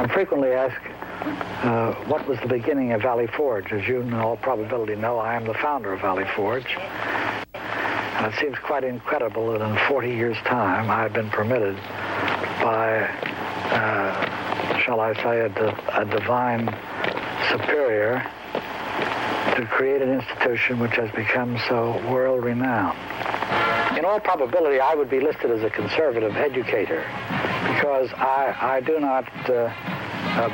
I'm frequently asked what was the beginning of Valley Forge. As you in all probability know, I am the founder of Valley Forge. And it seems quite incredible that in 40 years' time I have been permitted by, shall I say, a divine superior to create an institution which has become so world-renowned. In all probability, I would be listed as a conservative educator because I do not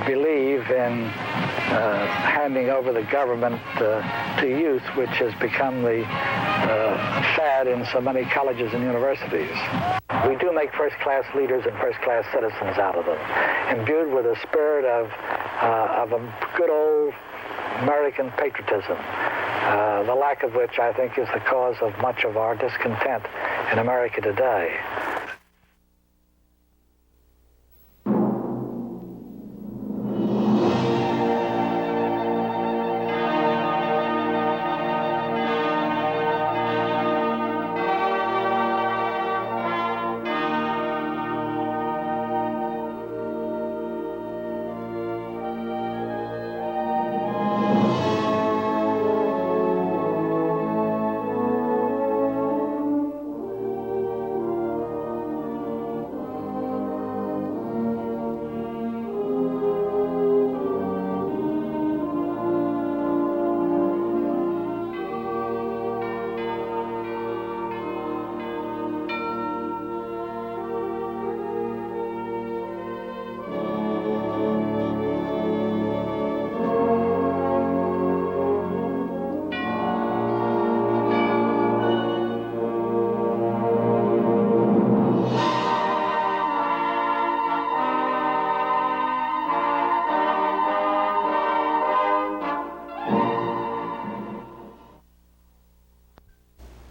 believe in handing over the government to youth, which has become the fad in so many colleges and universities. We do make first-class leaders and first-class citizens out of them, imbued with a spirit of a good old American patriotism, the lack of which I think is the cause of much of our discontent in America today.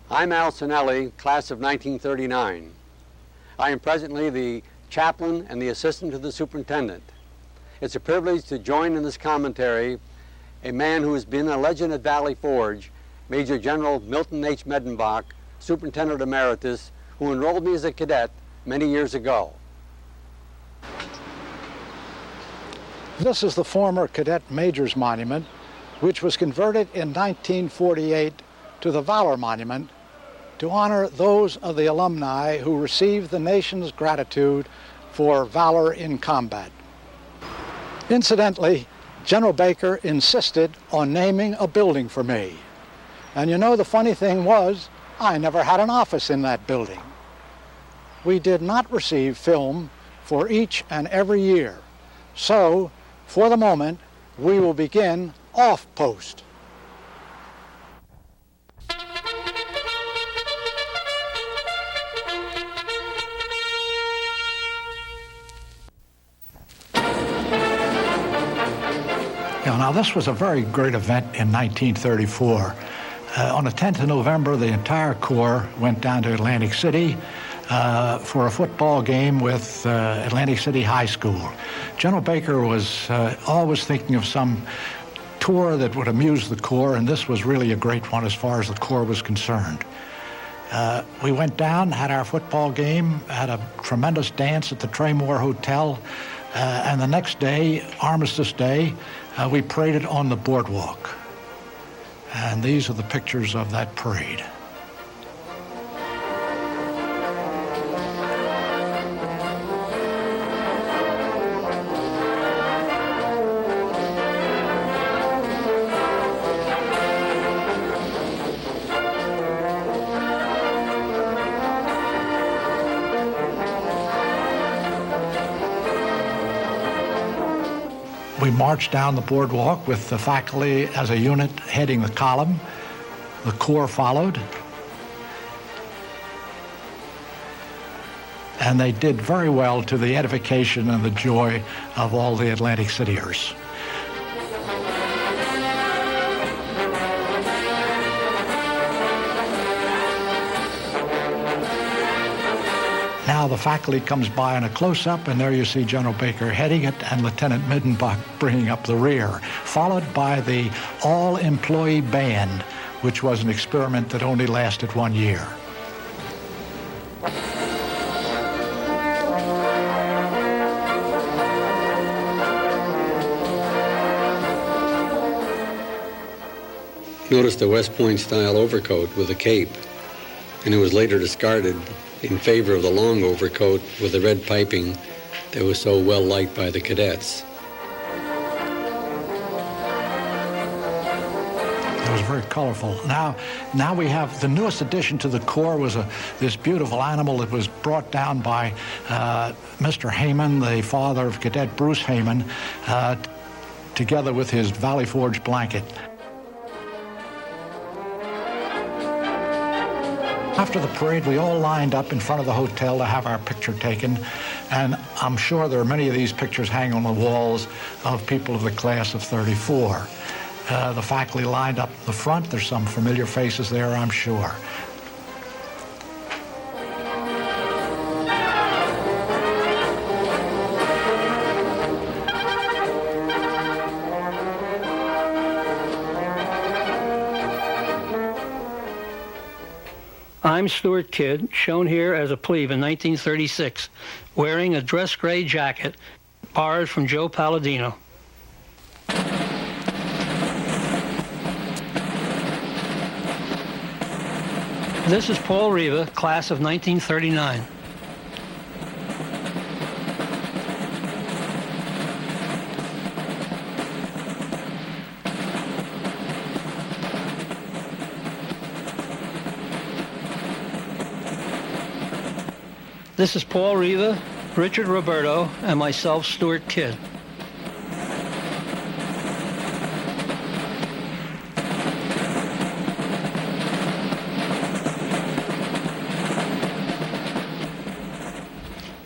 I'm Al Sinelli, class of 1939. I am presently the chaplain and the assistant to the superintendent. It's a privilege to join in this commentary a man who has been a legend at Valley Forge, Major General Milton H. Medenbach, Superintendent Emeritus, who enrolled me as a cadet many years ago. This is the former Cadet Major's Monument, which was converted in 1948 to the Valor Monument to honor those of the alumni who received the nation's gratitude for valor in combat. Incidentally, General Baker insisted on naming a building for me. And you know, the funny thing was, I never had an office in that building. We did not receive film for each and every year. So, for the moment, we will begin off post. Now, this was a very great event in 1934. On the 10th of November, the entire Corps went down to Atlantic City for a football game with Atlantic City High School. General Baker was always thinking of some tour that would amuse the Corps, and this was really a great one as far as the Corps was concerned. We went down, had our football game, had a tremendous dance at the Traymore Hotel, and the next day, Armistice Day, we paraded on the boardwalk. And these are the pictures of that parade. We marched down the boardwalk with the faculty as a unit heading the column. The Corps followed. And they did very well to the edification and the joy of all the Atlantic Cityers. Now the faculty comes by in a close-up, and there you see General Baker heading it and Lieutenant Midenbach bringing up the rear, followed by the all-employee band, which was an experiment that only lasted 1 year. noticed the West Point style overcoat with a cape, and it was later discarded in favor of the long overcoat with the red piping that was so well liked by the cadets. It was very colorful. Now we have the newest addition to the Corps was this beautiful animal that was brought down by Mr. Heyman, the father of Cadet Bruce Heyman, together with his Valley Forge blanket. After the parade, we all lined up in front of the hotel to have our picture taken, and I'm sure there are many of these pictures hanging on the walls of people of the class of '34. The faculty lined up in the front. There's some familiar faces there, I'm sure. I'm Stuart Kidd, shown here as a plebe in 1936, wearing a dress gray jacket borrowed from Joe Palladino. This is Paul Riva, class of 1939. This is Paul Riva, Richard Roberto, and myself, Stuart Kidd.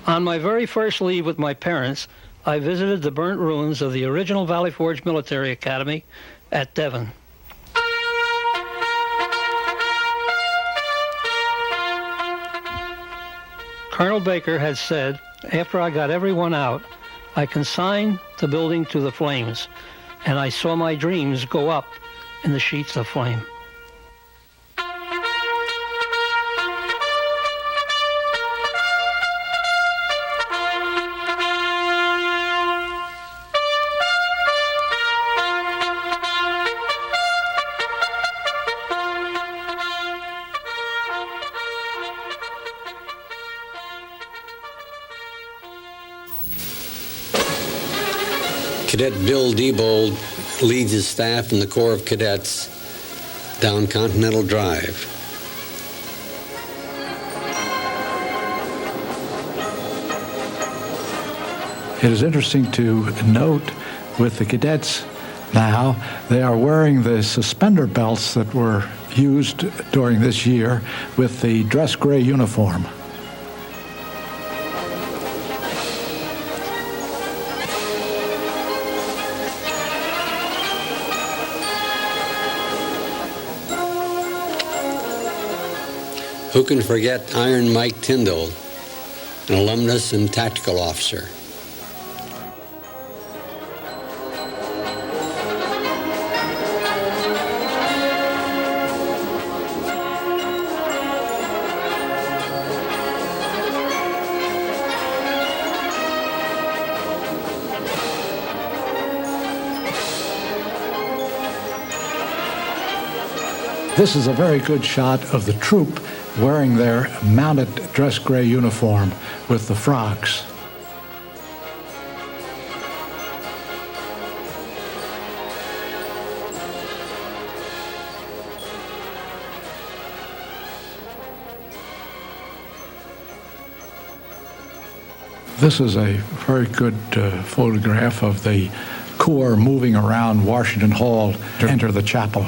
On my very first leave with my parents, I visited the burnt ruins of the original Valley Forge Military Academy at Devon. Colonel Baker had said, after I got everyone out, I consigned the building to the flames, and I saw my dreams go up in the sheets of flame. Cadet Bill Diebold leads his staff in the Corps of Cadets down Continental Drive. It is interesting to note with the cadets now, they are wearing the suspender belts that were used during this year with the dress gray uniform. Who can forget Iron Mike Tyndall, an alumnus and tactical officer? This is a very good shot of the troop wearing their mounted dress gray uniform with the frocks. This is a very good photograph of the Corps moving around Washington Hall to enter the chapel.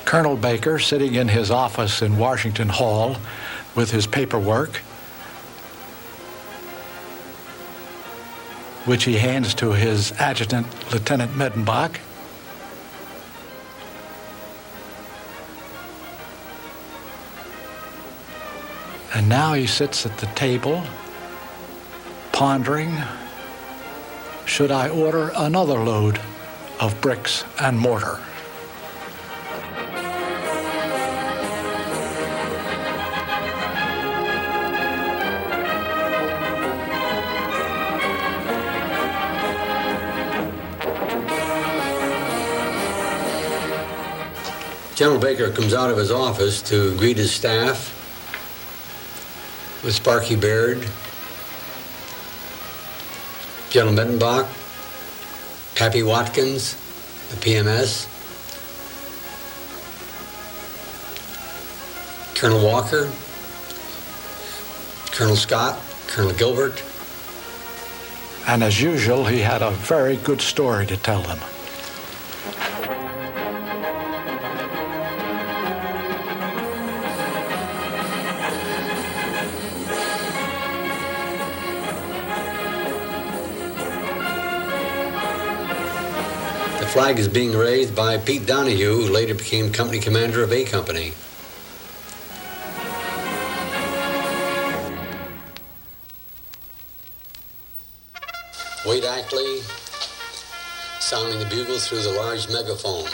Colonel Baker, sitting in his office in Washington Hall, with his paperwork, which he hands to his adjutant, Lieutenant Medenbach. And now he sits at the table, pondering, should I order another load of bricks and mortar? General Baker comes out of his office to greet his staff with Sparky Baird, General Medenbach, Pappy Watkins, the PMS, Colonel Walker, Colonel Scott, Colonel Gilbert. And as usual, he had a very good story to tell them. The flag is being raised by Pete Donahue, who later became company commander of A Company. Wade Ackley sounding the bugle through the large megaphone.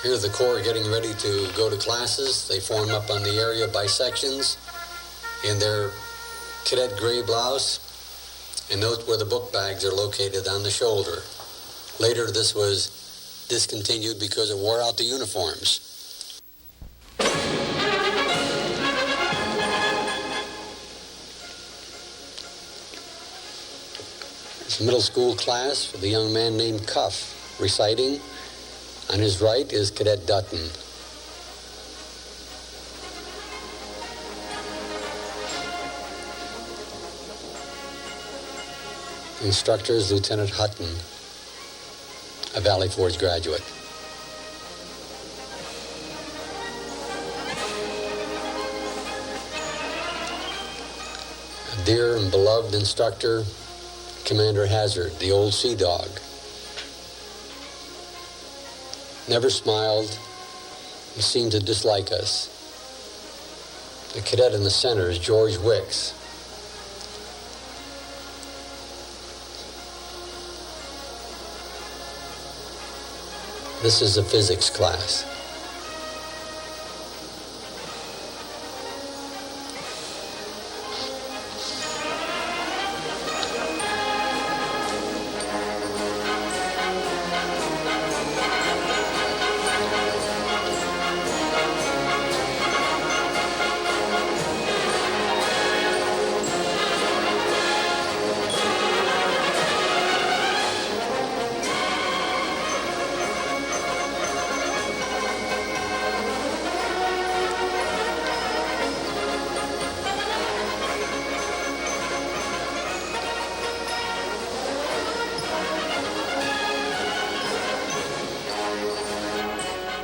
Here the Corps getting ready to go to classes. They form up on the area by sections in their cadet gray blouse, and note where the book bags are located on the shoulder. Later this was discontinued because it wore out the uniforms. It's a middle school class with a young man named Cuff reciting. On his right is Cadet Dutton. Instructor is Lieutenant Hutton, a Valley Forge graduate. A dear and beloved instructor, Commander Hazard, the old sea dog. Never smiled. He seemed to dislike us. The cadet in the center is George Wicks. This is a physics class.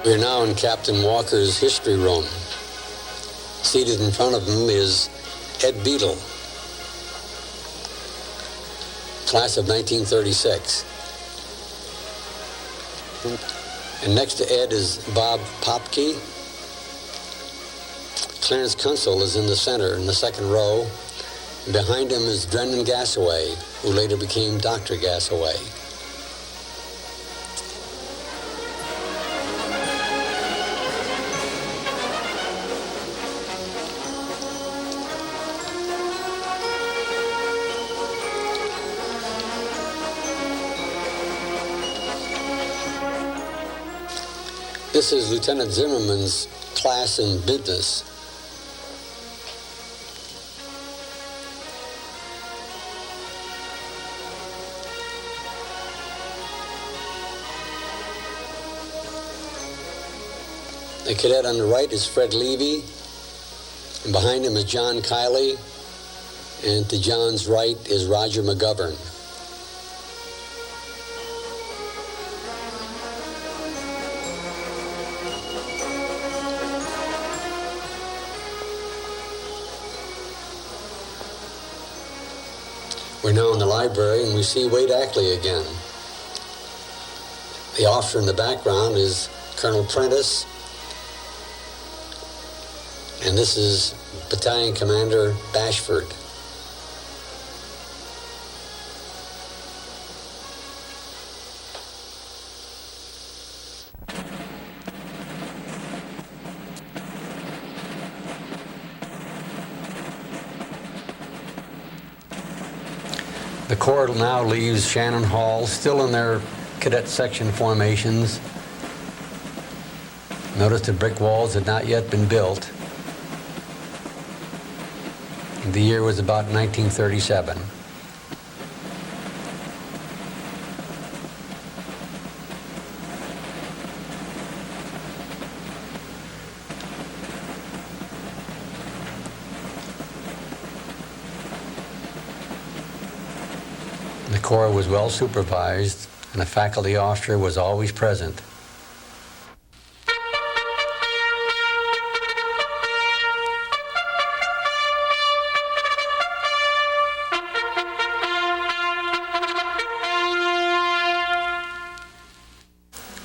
We're now in Captain Walker's history room. Seated in front of him is Ed Beadle, class of 1936. And next to Ed is Bob Popke. Clarence Kunsel is in the center in the second row. And behind him is Brendan Gassaway, who later became Dr. Gassaway. This is Lieutenant Zimmerman's class in business. The cadet on the right is Fred Levy, and behind him is John Kiley, and to John's right is Roger McGovern. We're now in the library and we see Wade Ackley again. The officer in the background is Colonel Prentice, and this is Battalion Commander Bashford. The Corps now leaves Shannon Hall, still in their cadet section formations. Notice the brick walls had not yet been built. The year was about 1937. The Corps was well supervised, and a faculty officer was always present.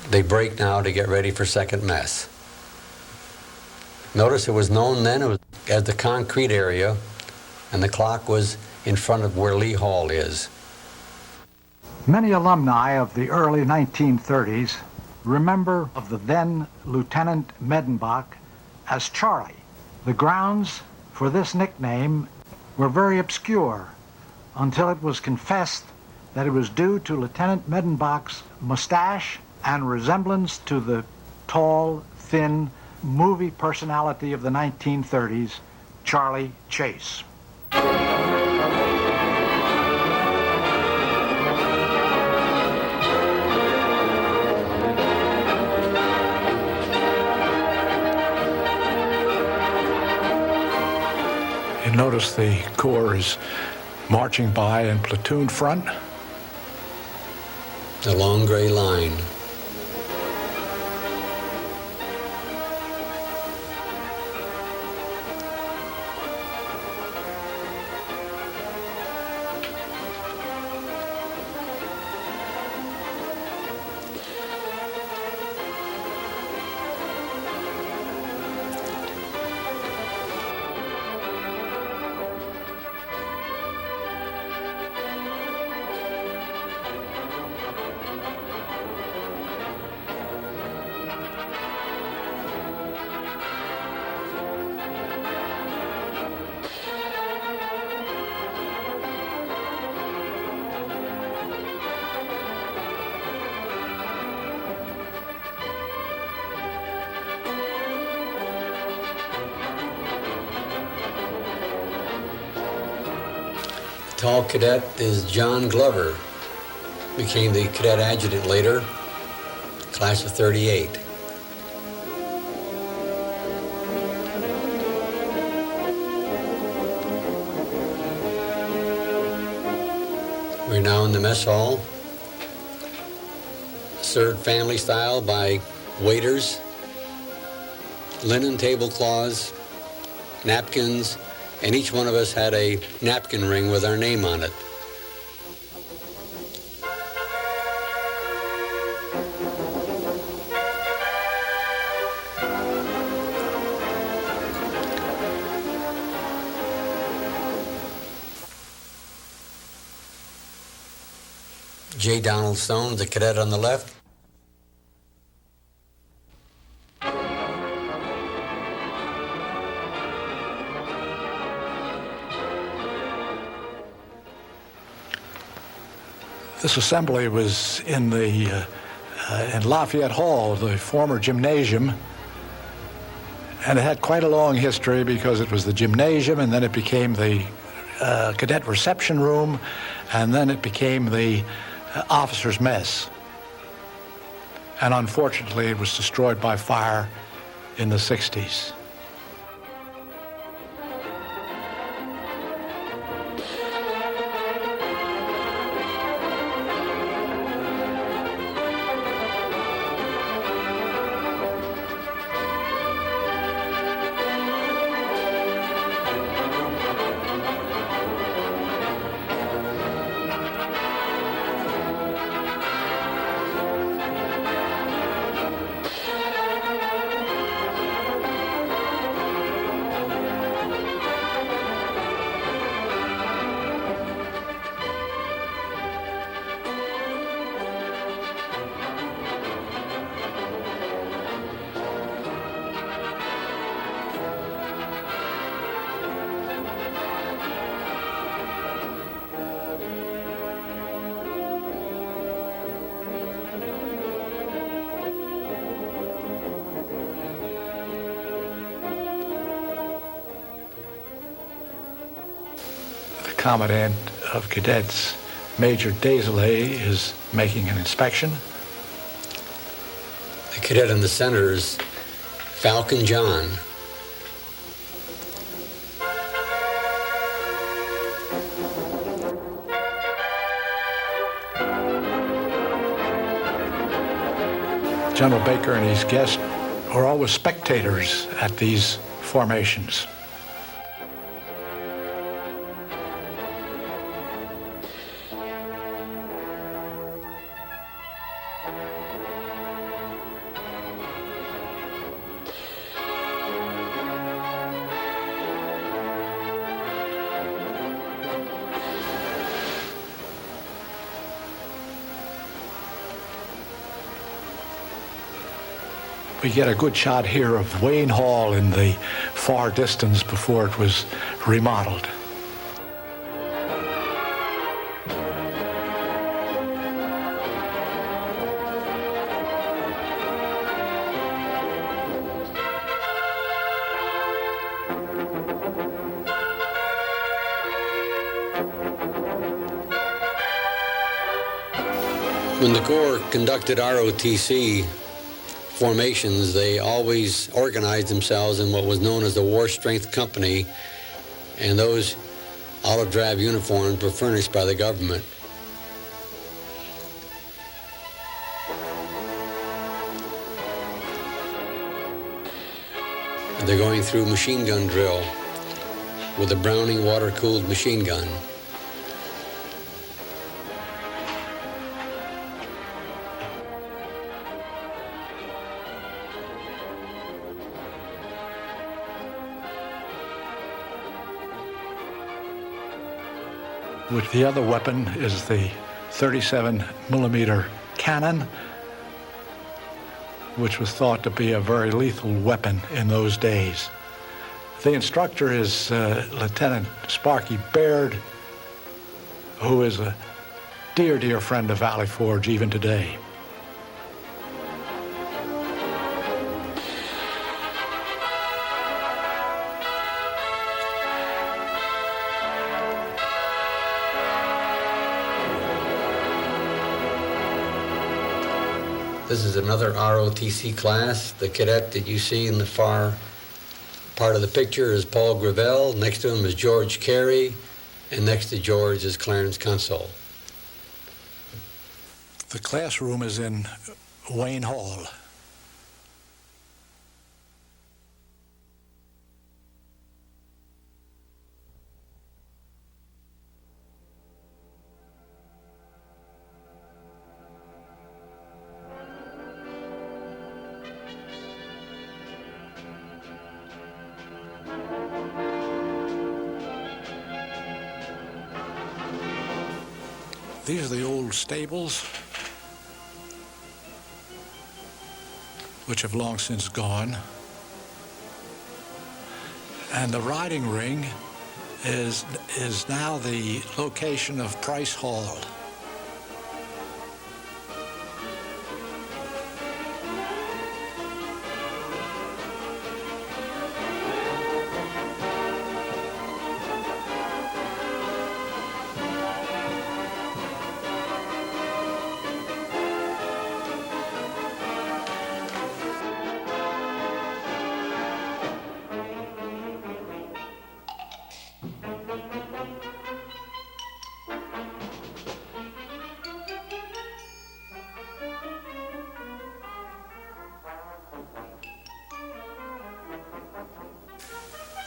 They break now to get ready for second mess. Notice it was known then as the concrete area, and the clock was in front of where Lee Hall is. Many alumni of the early 1930s remember of the then Lieutenant Medenbach as Charlie. The grounds for this nickname were very obscure until it was confessed that it was due to Lieutenant Medenbach's mustache and resemblance to the tall, thin movie personality of the 1930s, Charlie Chase. You notice the Corps is marching by in platoon front. The long gray line. Tall cadet is John Glover, became the cadet adjutant later, class of 38. We're now in the mess hall, served family style by waiters, linen tablecloths, napkins, and each one of us had a napkin ring with our name on it. J. Donald Stone, the cadet on the left. This assembly was in Lafayette Hall, the former gymnasium, and it had quite a long history because it was the gymnasium, and then it became the cadet reception room, and then it became the officers' mess. And unfortunately, it was destroyed by fire in the 60s. Commandant of Cadets, Major Desilets, is making an inspection. The cadet in the center is Falcon John. General Baker and his guests were always spectators at these formations. We get a good shot here of Wayne Hall in the far distance before it was remodeled. When the Corps conducted ROTC formations, they always organized themselves in what was known as the War Strength Company, and those olive drab uniforms were furnished by the government. They're going through machine gun drill with a Browning water-cooled machine gun. Which the other weapon is the 37 millimeter cannon, which was thought to be a very lethal weapon in those days. The instructor is Lieutenant Sparky Baird, who is a dear, dear friend of Valley Forge even today. This is another ROTC class. The cadet that you see in the far part of the picture is Paul Gravel. Next to him is George Carey, and next to George is Clarence Console. The classroom is in Wayne Hall. These are the old stables, which have long since gone. And the riding ring is now the location of Price Hall.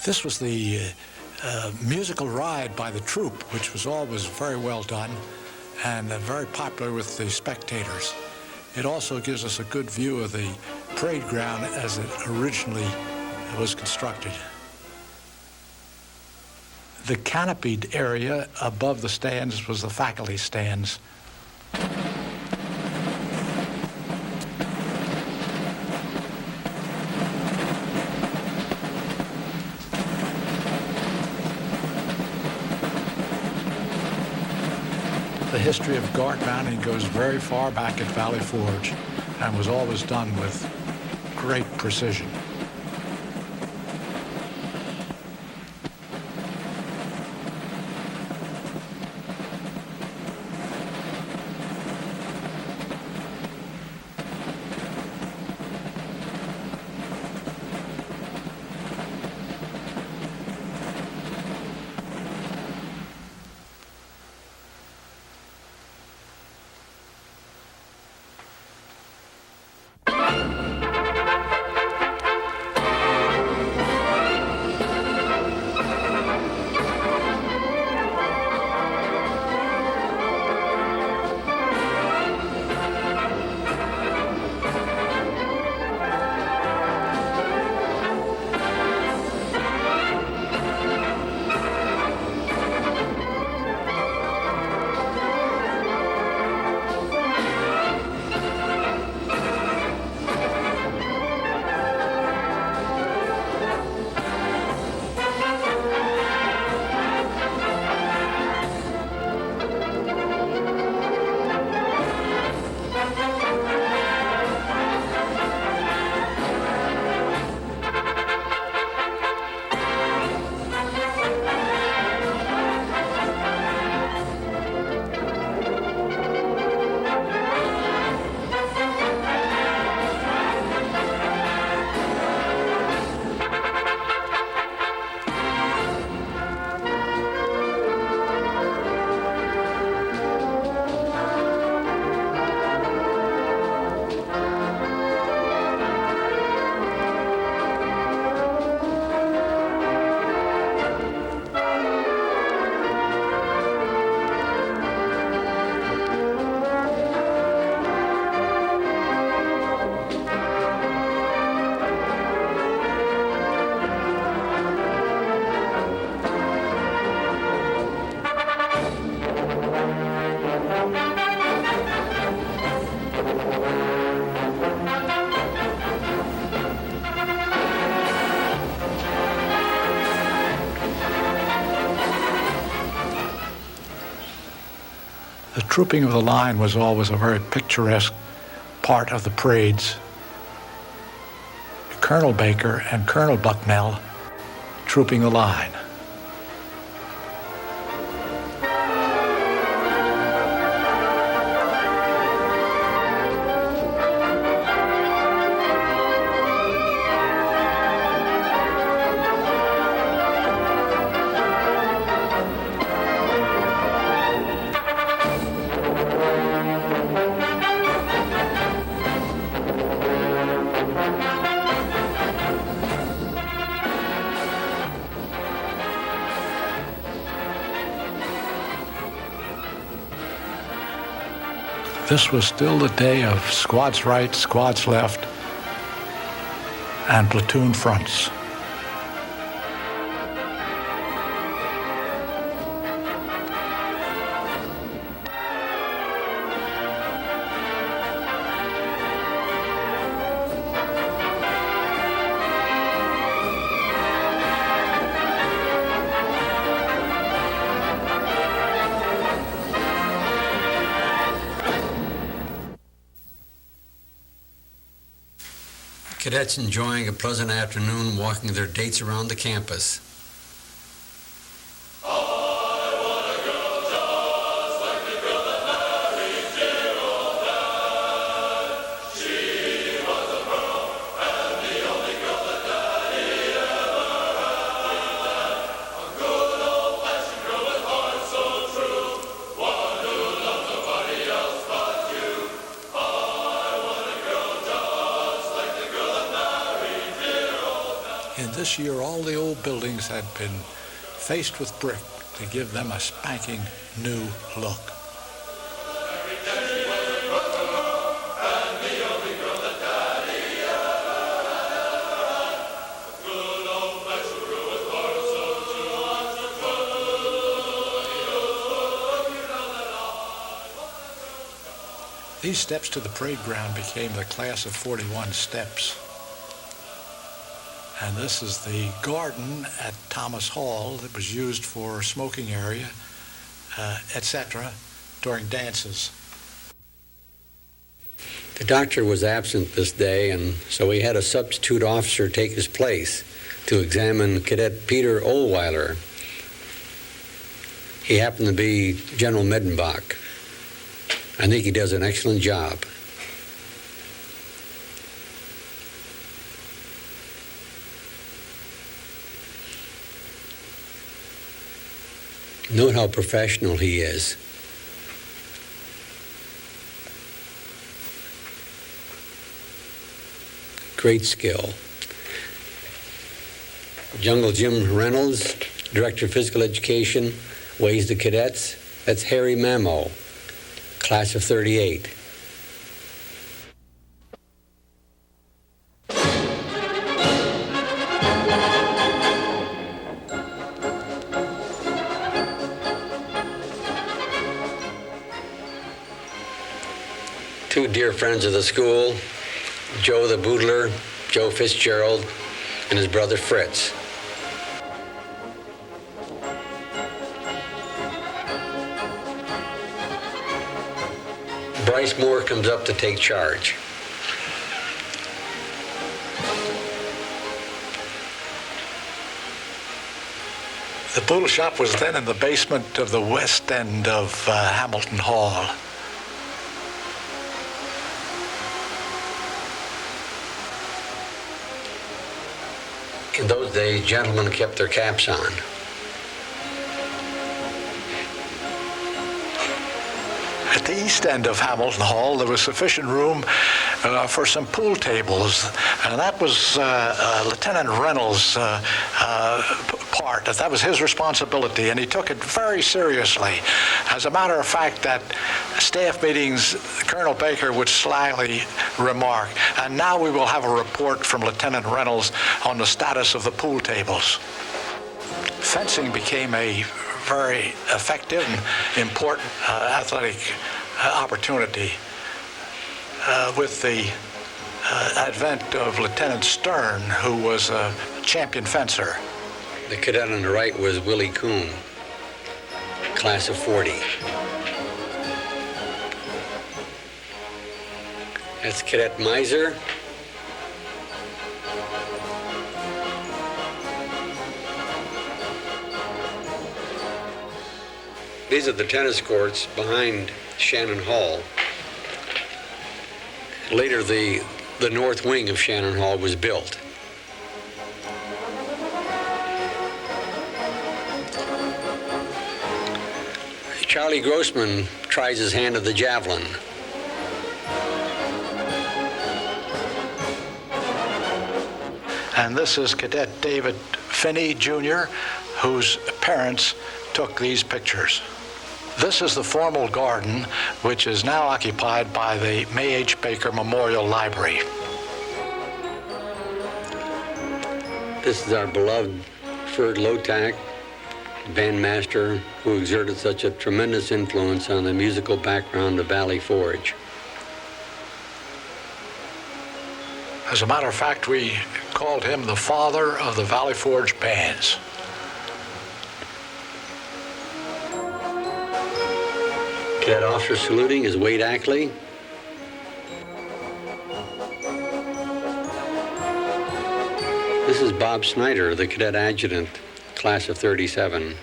This was the musical ride by the troupe, which was always very well done and very popular with the spectators. It also gives us a good view of the parade ground as it originally was constructed. The canopied area above the stands was the faculty stands. The history of guard mounting goes very far back at Valley Forge and was always done with great precision. The trooping of the line was always a very picturesque part of the parades. Colonel Baker and Colonel Bucknell trooping the line. This was still the day of squads right, squads left, and platoon fronts. Cadets enjoying a pleasant afternoon walking their dates around the campus. In this year, all the old buildings had been faced with brick to give them a spanking new look. These steps to the parade ground became the class of 41 steps. And this is the garden at Thomas Hall that was used for smoking area, etc., during dances. The doctor was absent this day, and so we had a substitute officer take his place to examine Cadet Peter Ohlweiler. He happened to be General Medenbach. I think he does an excellent job. Note how professional he is. Great skill. Jungle Jim Reynolds, Director of Physical Education, weighs the cadets. That's Harry Mamo, class of 38. Two dear friends of the school, Joe the Boodler, Joe Fitzgerald, and his brother Fritz. Bryce Moore comes up to take charge. The boodle shop was then in the basement of the west end of Hamilton Hall. In those days, gentlemen kept their caps on. At the east end of Hamilton Hall, there was sufficient room for some pool tables, and that was Lieutenant Reynolds' part. That was his responsibility, and he took it very seriously. As a matter of fact, at staff meetings, Colonel Baker would slyly remark, "And now we will have a report from Lieutenant Reynolds on the status of the pool tables." Fencing became a very effective and important athletic opportunity with the advent of Lieutenant Stern, who was a champion fencer. The cadet on the right was Willie Kuhn, class of 40. That's Cadet Miser. These are the tennis courts behind Shannon Hall. Later, the north wing of Shannon Hall was built. Charlie Grossman tries his hand at the javelin. And this is Cadet David Finney, Jr., whose parents took these pictures. This is the formal garden, which is now occupied by the May H. Baker Memorial Library. This is our beloved Ferd Lotak, bandmaster who exerted such a tremendous influence on the musical background of Valley Forge. As a matter of fact, we called him the father of the Valley Forge bands. Cadet officer saluting is Wade Ackley. This is Bob Snyder, the cadet adjutant, class of 37.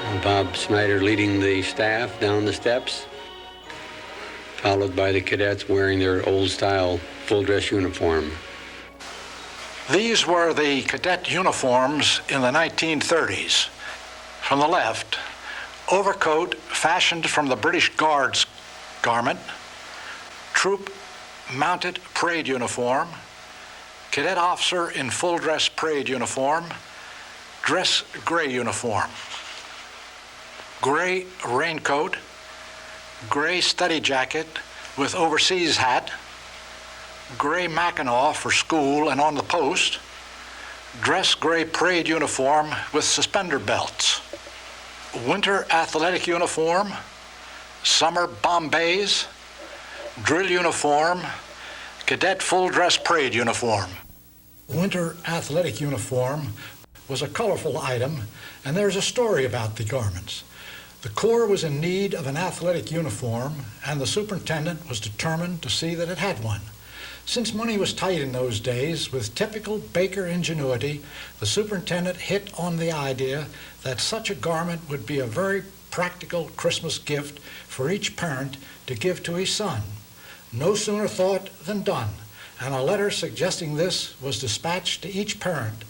And Bob Snyder leading the staff down the steps, followed by the cadets wearing their old-style full-dress uniform. These were the cadet uniforms in the 1930s. From the left, overcoat fashioned from the British Guards garment, troop mounted parade uniform, cadet officer in full-dress parade uniform, dress gray uniform, gray raincoat, gray study jacket with overseas hat, gray Mackinaw for school and on the post, dress gray parade uniform with suspender belts, winter athletic uniform, summer Bombays, drill uniform, cadet full dress parade uniform. Winter athletic uniform was a colorful item, and there's a story about the garments. The Corps was in need of an athletic uniform, and the superintendent was determined to see that it had one. Since money was tight in those days, with typical Baker ingenuity, the superintendent hit on the idea that such a garment would be a very practical Christmas gift for each parent to give to his son. No sooner thought than done, and a letter suggesting this was dispatched to each parent.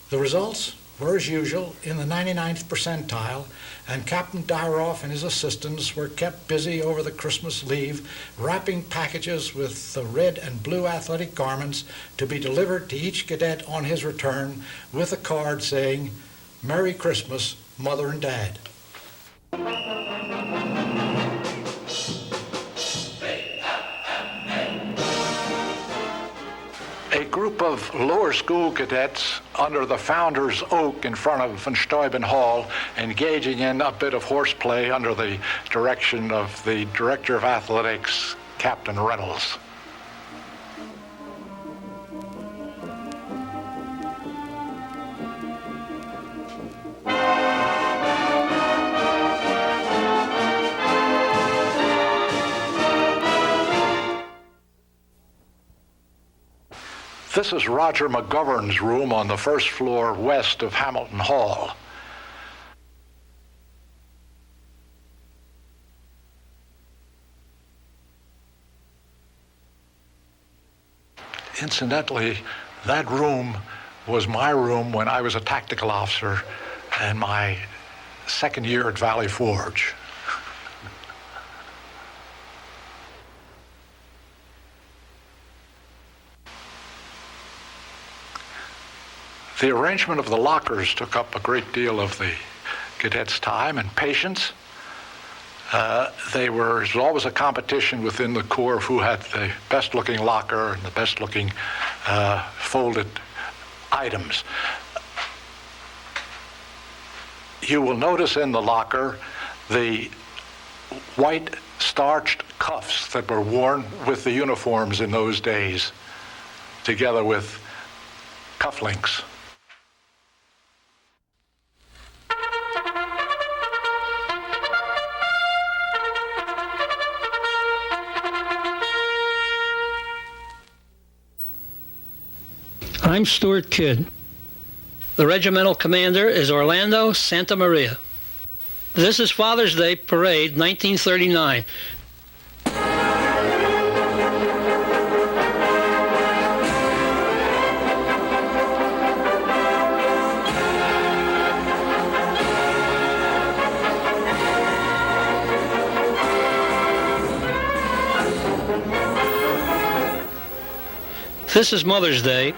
The results were, as usual, in the 99th percentile, and Captain Dyroff and his assistants were kept busy over the Christmas leave, wrapping packages with the red and blue athletic garments to be delivered to each cadet on his return, with a card saying, "Merry Christmas, Mother and Dad." A group of lower school cadets under the founder's oak in front of Van Steuben Hall, engaging in a bit of horseplay under the direction of the director of athletics, Captain Reynolds. This is Roger McGovern's room on the first floor west of Hamilton Hall. Incidentally, that room was my room when I was a tactical officer and my second year at Valley Forge. The arrangement of the lockers took up a great deal of the cadets' time and patience. There was always a competition within the Corps of who had the best-looking locker and the best-looking folded items. You will notice in the locker the white starched cuffs that were worn with the uniforms in those days, together with cufflinks. I'm Stuart Kidd. The regimental commander is Orlando Santa Maria. This is Father's Day Parade, 1939. This is Mother's Day.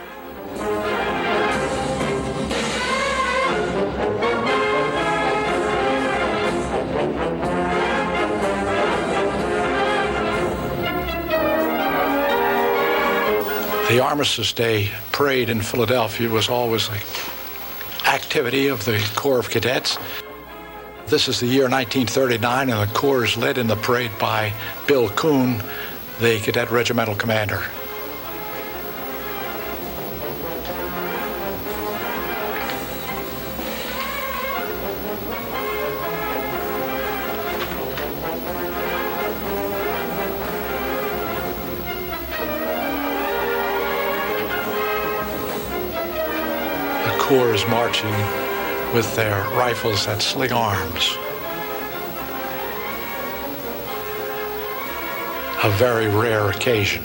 The Armistice Day parade in Philadelphia was always an activity of the Corps of Cadets. This is the year 1939, and the Corps is led in the parade by Bill Kuhn, the cadet regimental commander. The Corps is marching with their rifles at sling arms. A very rare occasion.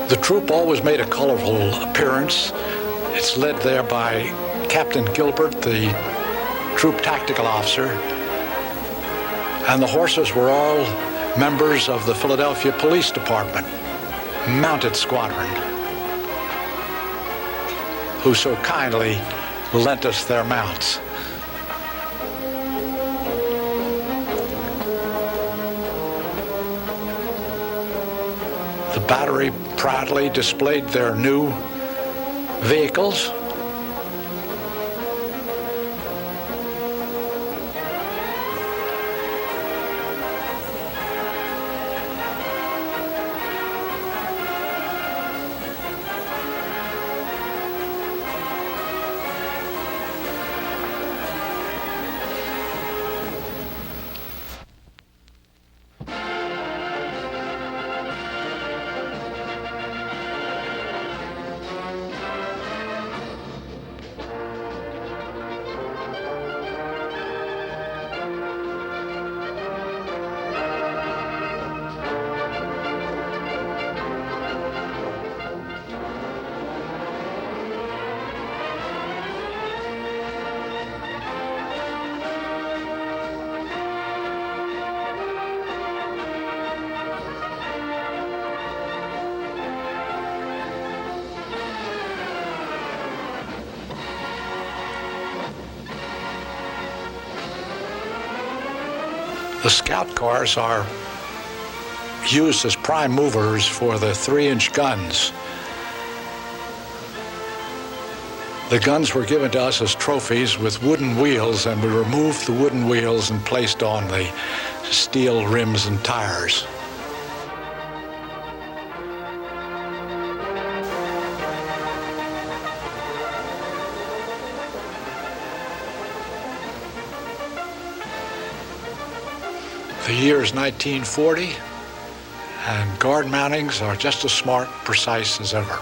The troop always made a colorful appearance. It's led there by Captain Gilbert, the troop tactical officer, and the horses were all members of the Philadelphia Police Department, mounted squadron, who so kindly lent us their mounts. The battery proudly displayed their new vehicles. The scout cars are used as prime movers for the 3-inch guns. The guns were given to us as trophies with wooden wheels, and we removed the wooden wheels and placed on the steel rims and tires. The year is 1940, and guard mountings are just as smart, precise as ever.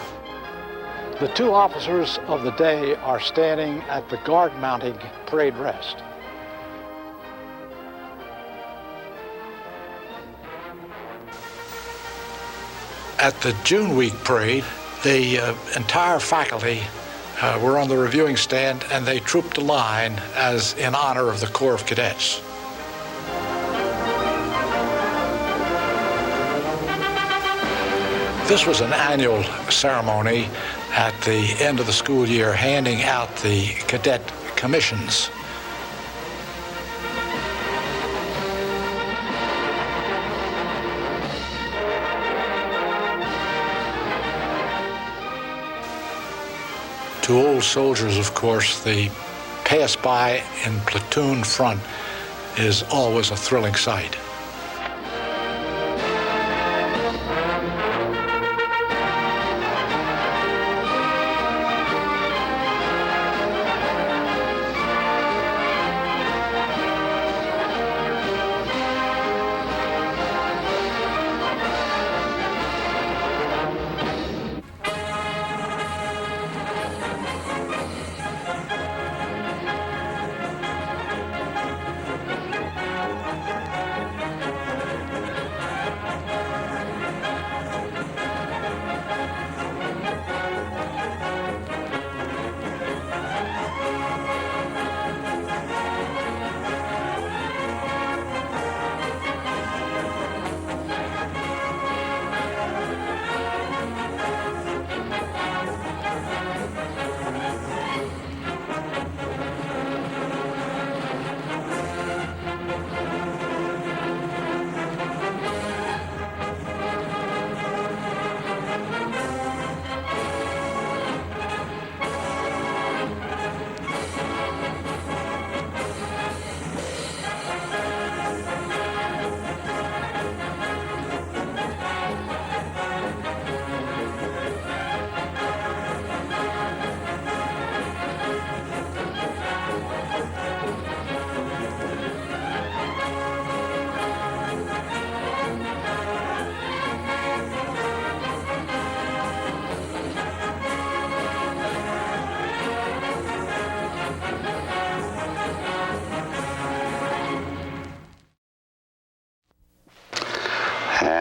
The two officers of the day are standing at the guard mounting parade rest. At the June week parade, the entire faculty were on the reviewing stand, and they trooped a line as in honor of the Corps of Cadets. This was an annual ceremony at the end of the school year, handing out the cadet commissions. To old soldiers, of course, the pass-by in platoon front is always a thrilling sight.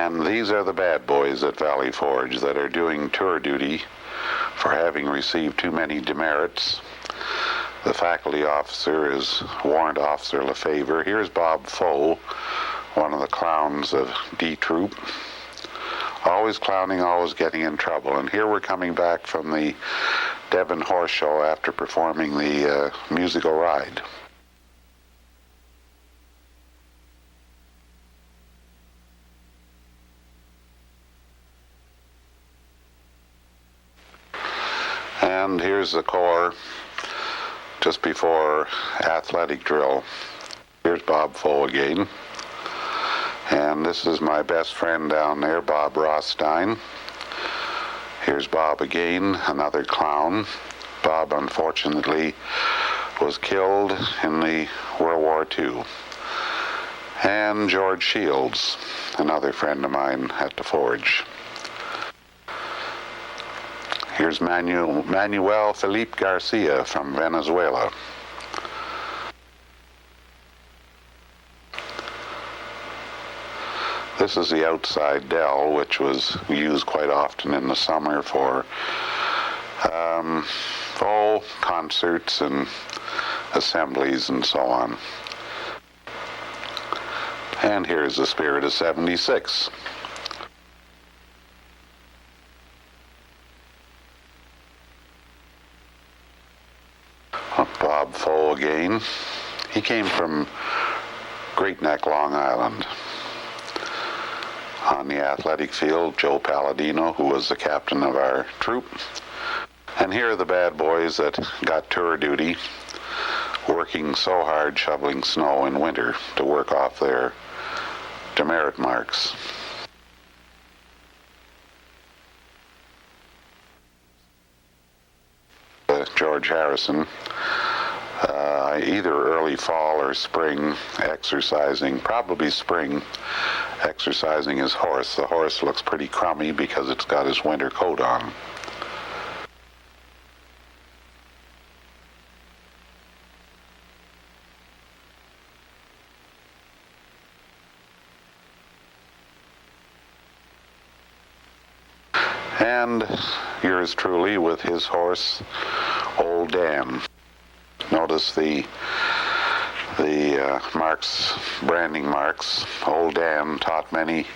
And these are the bad boys at Valley Forge that are doing tour duty for having received too many demerits. The faculty officer is Warrant Officer Lefevre. Here's Bob Foe, one of the clowns of D Troop. Always clowning, always getting in trouble. And here we're coming back from the Devon Horse Show after performing the musical ride. And here's the corps just before athletic drill. Here's Bob Foe again. And this is my best friend down there, Bob Rothstein. Here's Bob again, another clown. Bob, unfortunately, was killed in the World War II. And George Shields, another friend of mine at the Forge. Here's Manuel Felipe Garcia from Venezuela. This is the outside dell, which was used quite often in the summer for concerts and assemblies and so on. And here's the Spirit of 76. Bob Foe again. He came from Great Neck, Long Island. On the athletic field, Joe Palladino, who was the captain of our troop. And here are the bad boys that got tour duty, working so hard shoveling snow in winter to work off their demerit marks. George Harrison, either early fall or spring, exercising, probably spring, exercising his horse. The horse looks pretty crummy because it's got his winter coat on. And yours truly with his horse, Old Dan. Notice the marks, branding marks. Old Dan taught many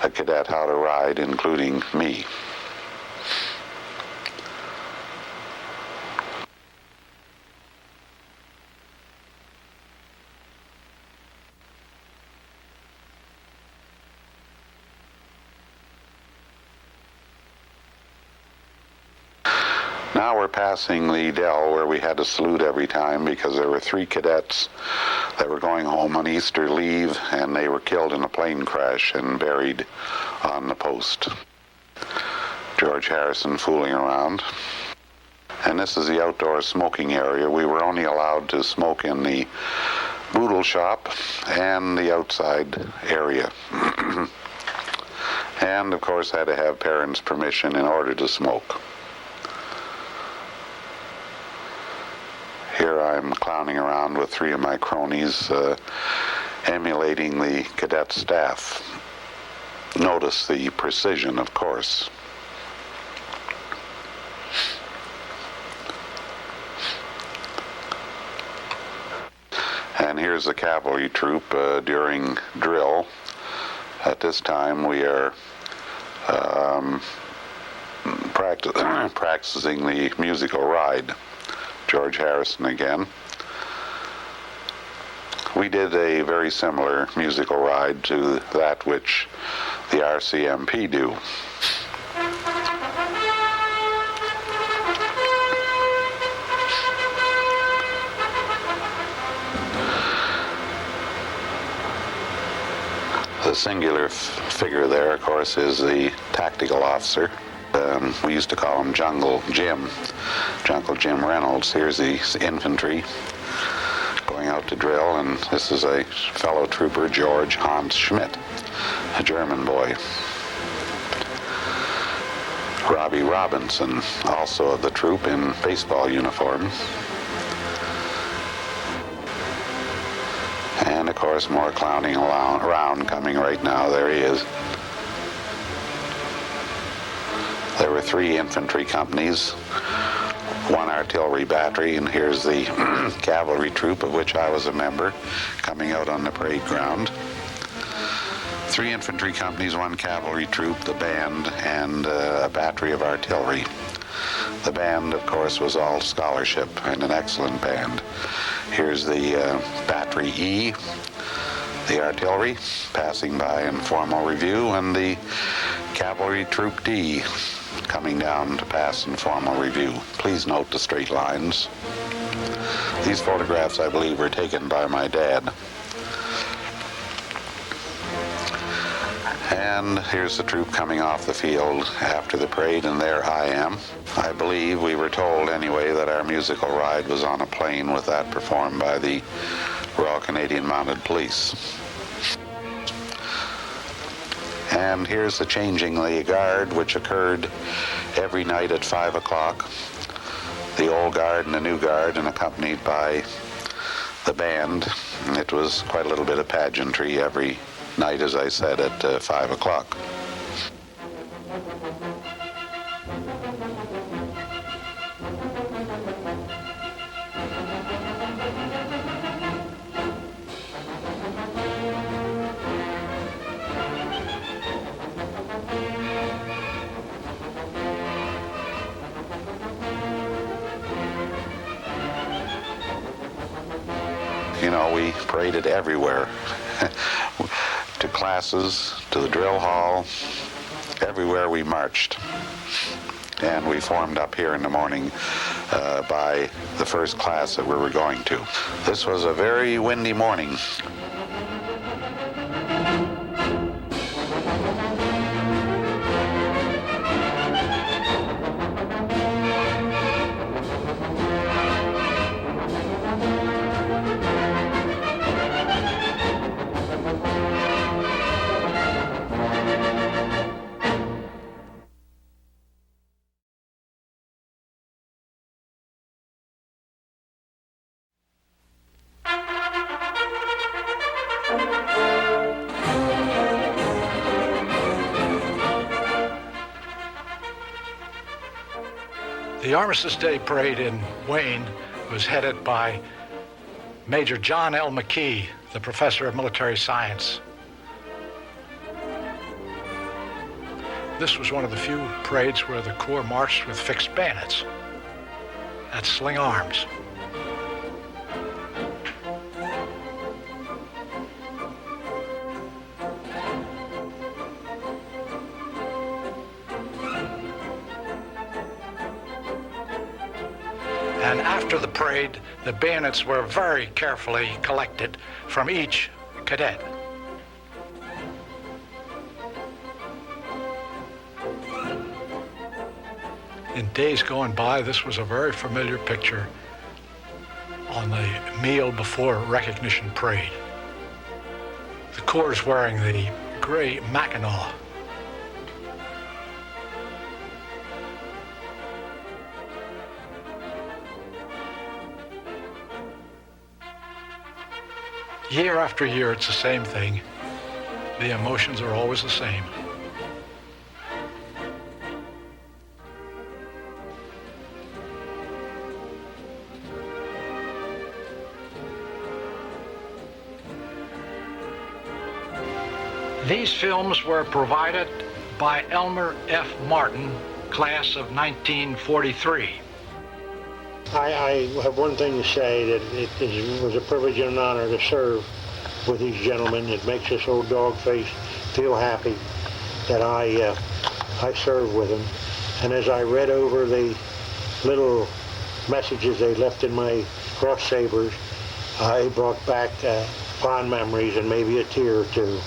a cadet how to ride, including me. Now we're passing the dell where we had to salute every time because there were 3 cadets that were going home on Easter leave, and they were killed in a plane crash and buried on the post. George Harrison fooling around. And this is the outdoor smoking area. We were only allowed to smoke in the boodle shop and the outside area. And of course had to have parents' permission in order to smoke. Here I'm clowning around with 3 of my cronies, emulating the cadet staff. Notice the precision, of course. And here's the cavalry troop during drill. At this time we are practicing the musical ride. George Harrison again. We did a very similar musical ride to that which the RCMP do. The singular figure there, of course, is the tactical officer. We used to call him Jungle Jim Reynolds. Here's the infantry going out to drill, and this is a fellow trooper, George Hans Schmidt, a German boy. Robbie Robinson, also of the troop in baseball uniform. And of course more clowning around coming right now. There he is. There were 3 infantry companies, 1 artillery battery, and here's the cavalry troop of which I was a member, coming out on the parade ground. 3 infantry companies, 1 cavalry troop, the band, and a battery of artillery. The band, of course, was all scholarship and an excellent band. Here's the Battery E, the artillery, passing by in formal review, and the Cavalry Troop D, coming down to pass in formal review. Please note the straight lines. These photographs, I believe, were taken by my dad. And here's the troop coming off the field after the parade, and there I am. I believe, we were told anyway, that our musical ride was on a plane with that performed by the Royal Canadian Mounted Police. And here's the changing of the guard, which occurred every night at 5 o'clock. The old guard and the new guard, and accompanied by the band. And it was quite a little bit of pageantry every night, as I said, at 5 o'clock. You know, we paraded everywhere. To classes, to the drill hall, everywhere we marched. And we formed up here in the morning by the first class that we were going to. This was a very windy morning. The Armistice Day Parade in Wayne was headed by Major John L. McKee, the professor of military science. This was one of the few parades where the Corps marched with fixed bayonets. That's sling arms. And after the parade, the bayonets were very carefully collected from each cadet. In days gone by, this was a very familiar picture on the meal before recognition parade. The Corps is wearing the gray Mackinaw. Year after year, it's the same thing. The emotions are always the same. These films were provided by Elmer F. Martin, class of 1943. I have one thing to say, that it was a privilege and an honor to serve with these gentlemen. It makes this old dog face feel happy that I served with them. And as I read over the little messages they left in my cross sabers, it brought back fond memories and maybe a tear or two.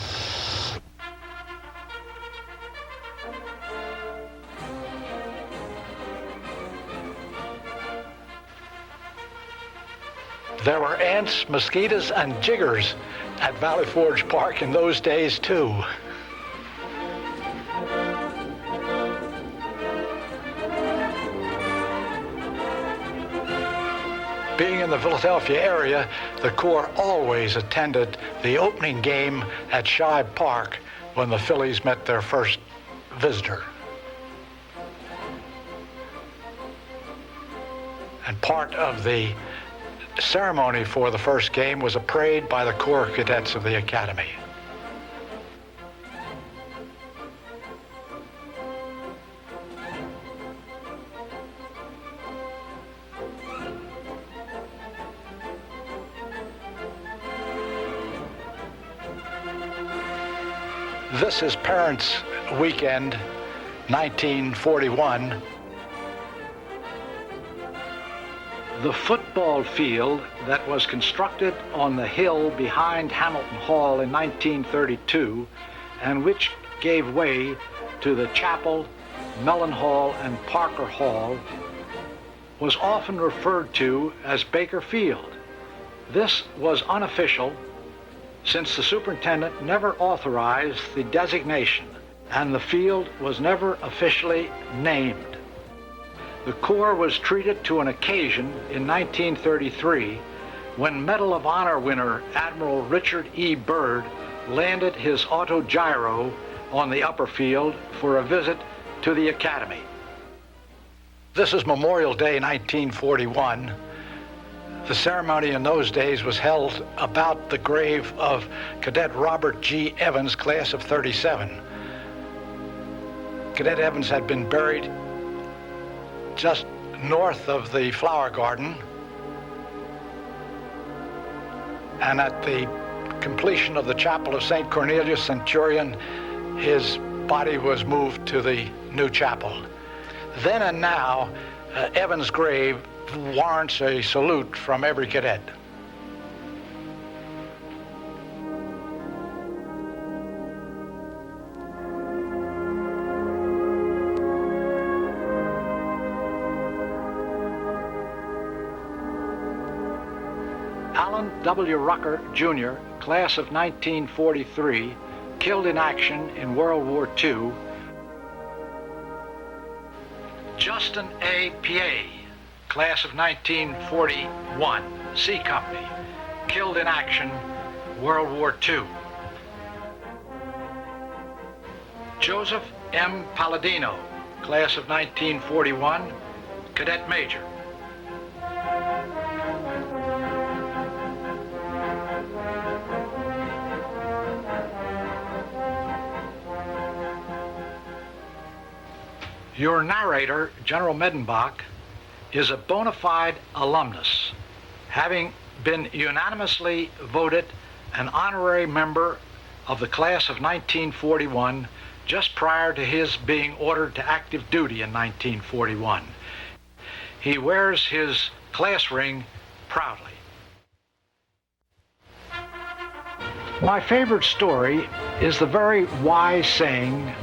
There were ants, mosquitoes, and jiggers at Valley Forge Park in those days, too. Being in the Philadelphia area, the Corps always attended the opening game at Shibe Park when the Phillies met their first visitor. And part of the ceremony for the first game was a parade by the Corps cadets of the Academy. This is Parents' Weekend, 1941. The football field that was constructed on the hill behind Hamilton Hall in 1932 and which gave way to the Chapel, Mellon Hall, and Parker Hall was often referred to as Baker Field. This was unofficial since the superintendent never authorized the designation and the field was never officially named. The Corps was treated to an occasion in 1933 when Medal of Honor winner Admiral Richard E. Byrd landed his autogyro on the upper field for a visit to the Academy. This is Memorial Day 1941. The ceremony in those days was held about the grave of Cadet Robert G. Evans, class of 37. Cadet Evans had been buried just north of the Flower Garden, and at the completion of the Chapel of St. Cornelius Centurion, his body was moved to the new chapel. Then and now, Evans' grave warrants a salute from every cadet. Alan W. Rucker, Jr., class of 1943, killed in action in World War II. Justin A. Piet, class of 1941, C Company, killed in action, World War II. Joseph M. Palladino, class of 1941, Cadet Major. Your narrator, General Medenbach, is a bona fide alumnus, having been unanimously voted an honorary member of the class of 1941 just prior to his being ordered to active duty in 1941. He wears his class ring proudly. My favorite story is the very wise saying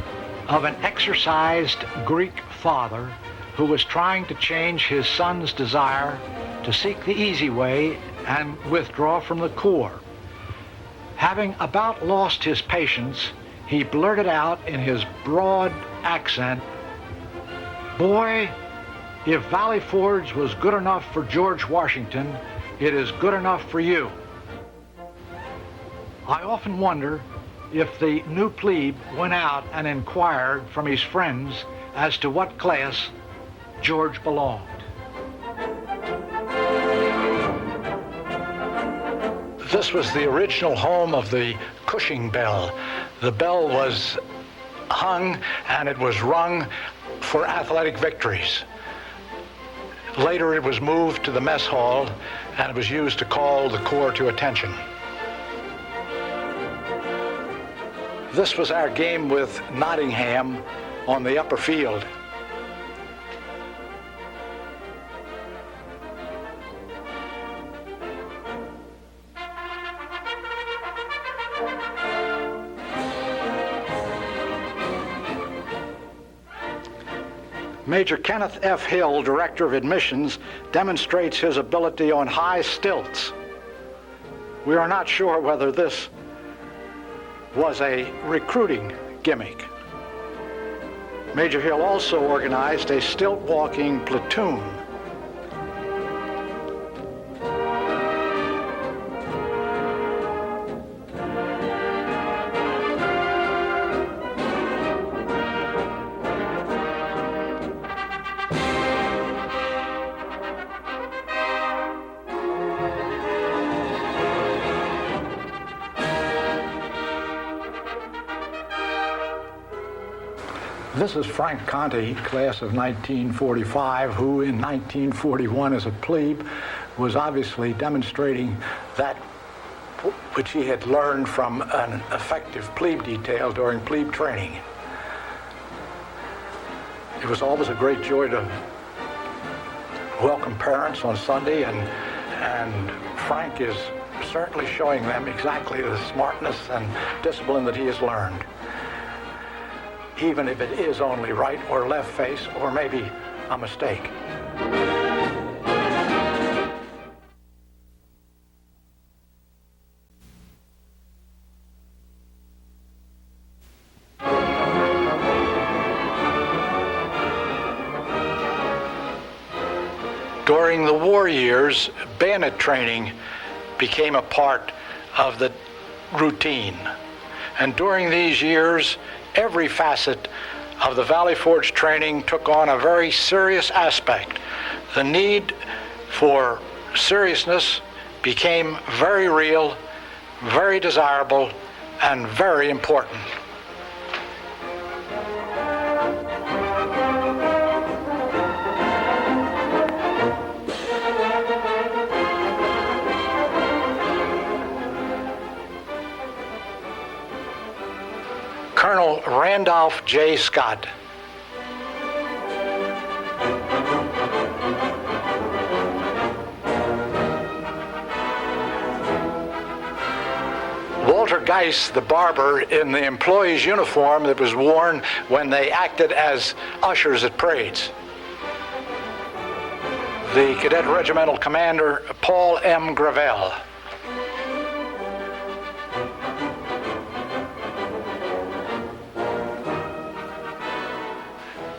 of an exercised Greek father who was trying to change his son's desire to seek the easy way and withdraw from the Corps. Having about lost his patience, he blurted out in his broad accent, "Boy, if Valley Forge was good enough for George Washington, it is good enough for you." I often wonder if the new plebe went out and inquired from his friends as to what class George belonged. This was the original home of the Cushing bell. The bell was hung and it was rung for athletic victories. Later it was moved to the mess hall and it was used to call the Corps to attention. This was our game with Nottingham on the upper field. Major Kenneth F. Hill, Director of Admissions, demonstrates his ability on high stilts. We are not sure whether this was a recruiting gimmick. Major Hill also organized a stilt-walking platoon. This is Frank Conti, class of 1945, who in 1941 as a plebe was obviously demonstrating that which he had learned from an effective plebe detail during plebe training. It was always a great joy to welcome parents on Sunday, and Frank is certainly showing them exactly the smartness and discipline that he has learned, even if it is only right or left face or maybe a mistake. During the war years, bayonet training became a part of the routine. And during these years, every facet of the Valley Forge training took on a very serious aspect. The need for seriousness became very real, very desirable, and very important. Colonel Randolph J. Scott. Walter Geis, the barber, in the employee's uniform that was worn when they acted as ushers at parades. The cadet regimental commander, Paul M. Gravel.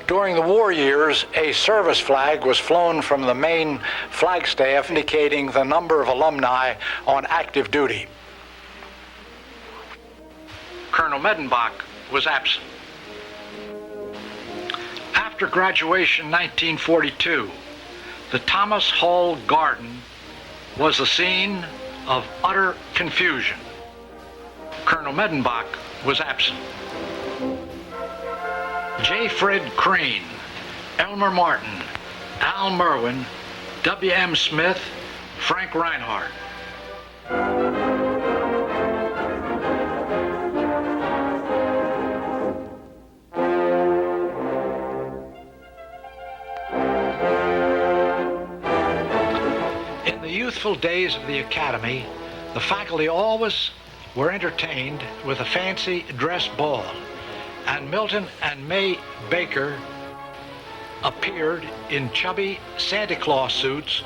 During the war years, a service flag was flown from the main flagstaff indicating the number of alumni on active duty. Colonel Medenbach was absent. After graduation in 1942, the Thomas Hall Garden was the scene of utter confusion. Colonel Medenbach was absent. J. Fred Crane, Elmer Martin, Al Merwin, W.M. Smith, Frank Reinhardt. In the youthful days of the Academy, the faculty always were entertained with a fancy dress ball, and Milton and May Baker appeared in chubby Santa Claus suits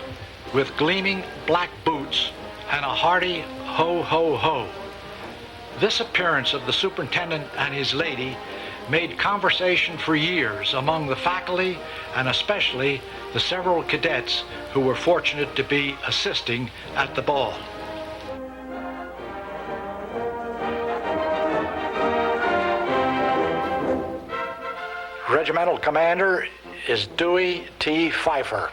with gleaming black boots and a hearty ho, ho, ho. This appearance of the superintendent and his lady made conversation for years among the faculty and especially the several cadets who were fortunate to be assisting at the ball. Regimental commander is Dewey T. Pfeiffer.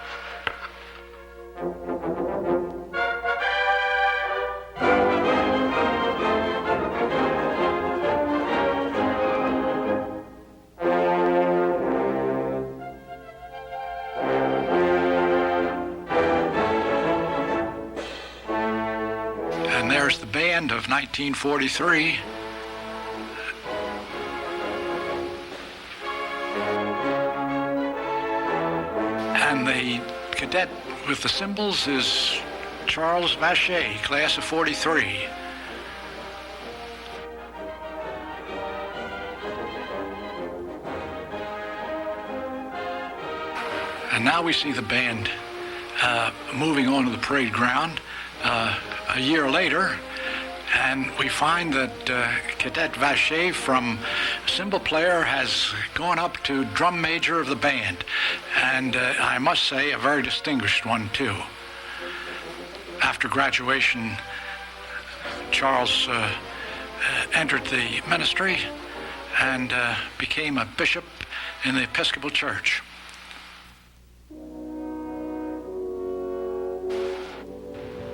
And there's the band of 1943. And the cadet with the symbols is Charles Vacher, class of 43. And now we see the band moving on to the parade ground a year later, and we find that Cadet Vacher from cymbal player has gone up to drum major of the band, and I must say a very distinguished one too. After graduation, Charles entered the ministry and became a bishop in the Episcopal Church.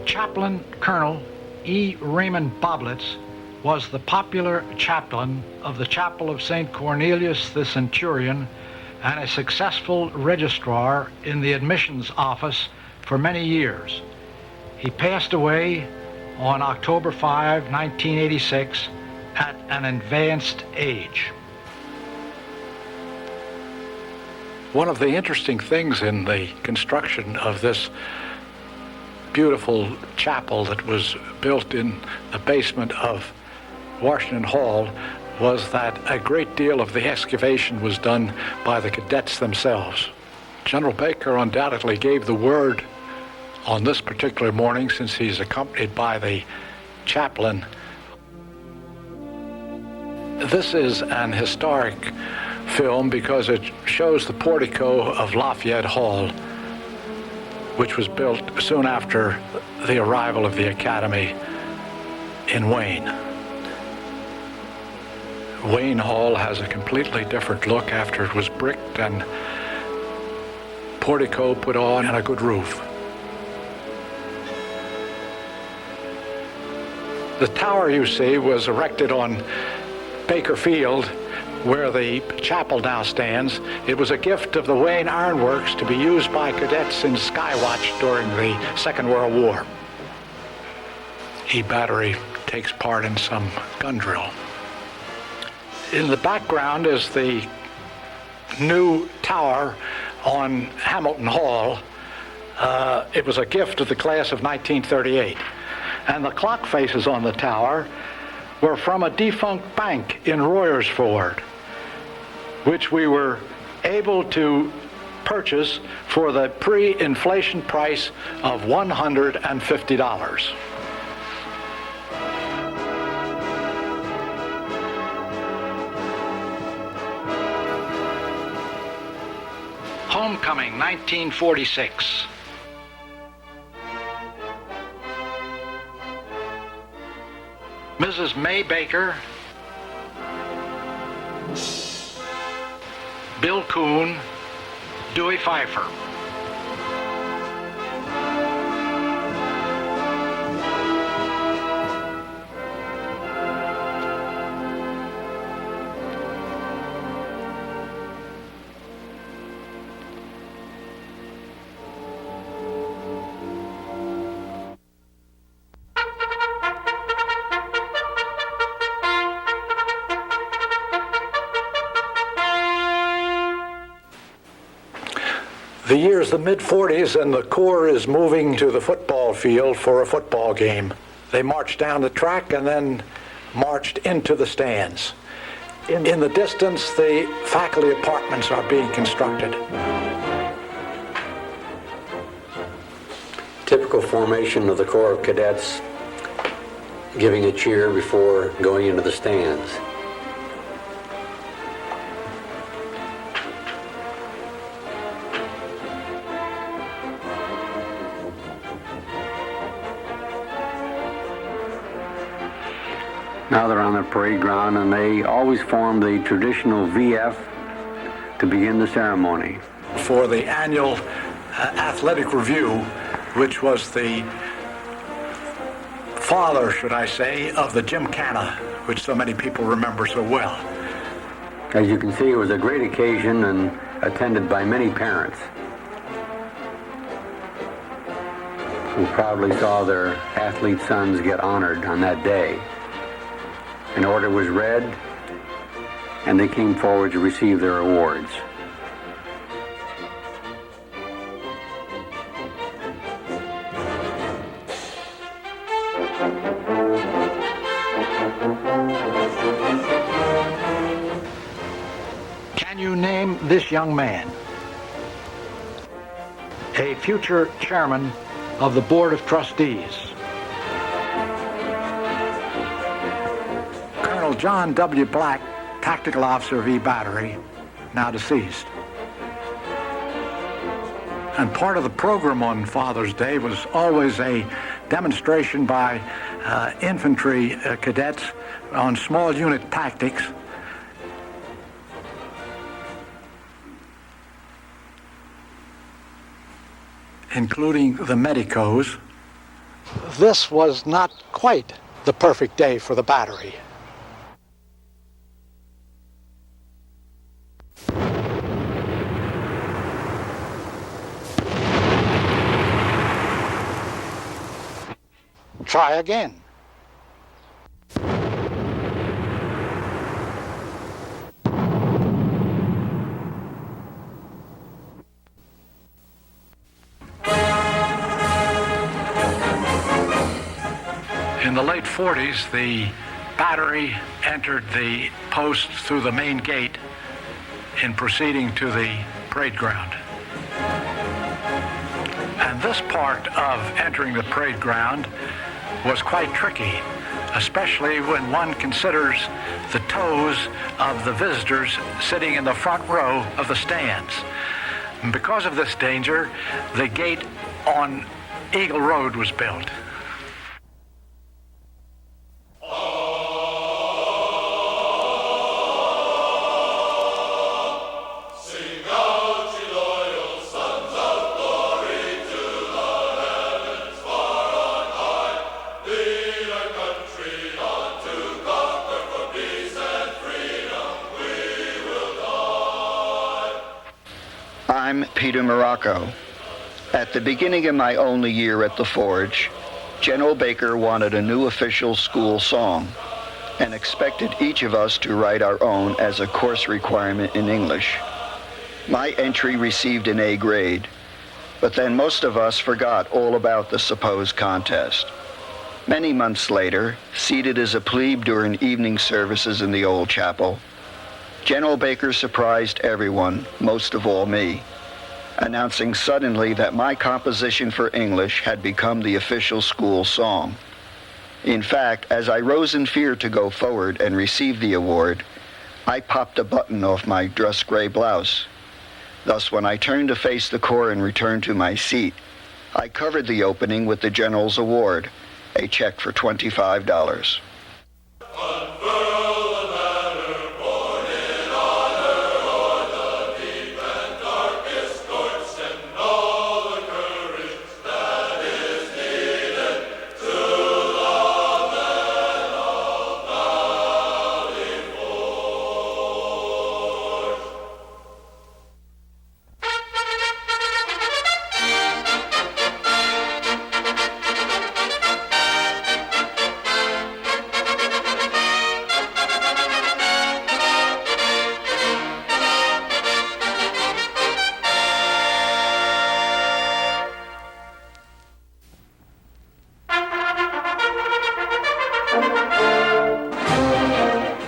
Chaplain Colonel E. Raymond Boblitz was the popular chaplain of the Chapel of St. Cornelius the Centurion and a successful registrar in the admissions office for many years. He passed away on October 5, 1986, at an advanced age. One of the interesting things in the construction of this beautiful chapel that was built in the basement of Washington Hall was that a great deal of the excavation was done by the cadets themselves. General Baker undoubtedly gave the word on this particular morning, since he's accompanied by the chaplain. This is an historic film because it shows the portico of Lafayette Hall, which was built soon after the arrival of the Academy in Wayne. Wayne Hall has a completely different look after it was bricked and portico put on and a good roof. The tower you see was erected on Baker Field, where the chapel now stands. It was a gift of the Wayne Ironworks to be used by cadets in Skywatch during the Second World War. E Battery takes part in some gun drill. In the background is the new tower on Hamilton Hall. It was a gift of the class of 1938. And the clock faces on the tower were from a defunct bank in Royersford, which we were able to purchase for the pre-inflation price of $150. Homecoming, 1946. Mrs. May Baker, Bill Kuhn, Dewey Pfeiffer. The year's the mid-40s, and the Corps is moving to the football field for a football game. They marched down the track and then marched into the stands. In the distance, the faculty apartments are being constructed. Typical formation of the Corps of Cadets, giving a cheer before going into the stands. Now they're on the parade ground, and they always form the traditional VF to begin the ceremony. For the annual athletic review, which was the father, should I say, of the Gymkhana, which so many people remember so well. As you can see, it was a great occasion and attended by many parents who proudly saw their athlete sons get honored on that day. An order was read, and they came forward to receive their awards. Can you name this young man? A future chairman of the Board of Trustees. Colonel John W. Black, tactical officer of E Battery, now deceased. And part of the program on Father's Day was always a demonstration by infantry cadets on small unit tactics. Including the medicos. This was not quite the perfect day for the battery. Try again. In the late 40s, the battery entered the post through the main gate in proceeding to the parade ground. And this part of entering the parade ground was quite tricky, especially when one considers the toes of the visitors sitting in the front row of the stands. And because of this danger, the gate on Eagle Road was built. I'm Peter Morocco. At the beginning of my only year at the Forge, General Baker wanted a new official school song and expected each of us to write our own as a course requirement in English. My entry received an A grade, but then most of us forgot all about the supposed contest. Many months later, seated as a plebe during evening services in the old chapel, General Baker surprised everyone, most of all me, announcing suddenly that my composition for English had become the official school song. In fact, as I rose in fear to go forward and receive the award, I popped a button off my dress gray blouse. Thus, when I turned to face the Corps and returned to my seat, I covered the opening with the General's Award, a check for $25.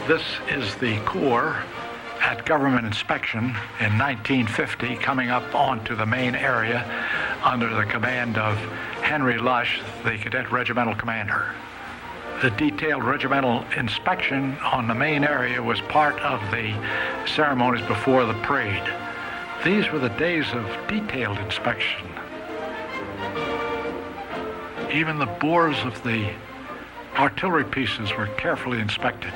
This is the Corps at government inspection in 1950, coming up onto the main area under the command of Henry Lush, the cadet regimental commander. The detailed regimental inspection on the main area was part of the ceremonies before the parade. These were the days of detailed inspection. Even the bores of the artillery pieces were carefully inspected.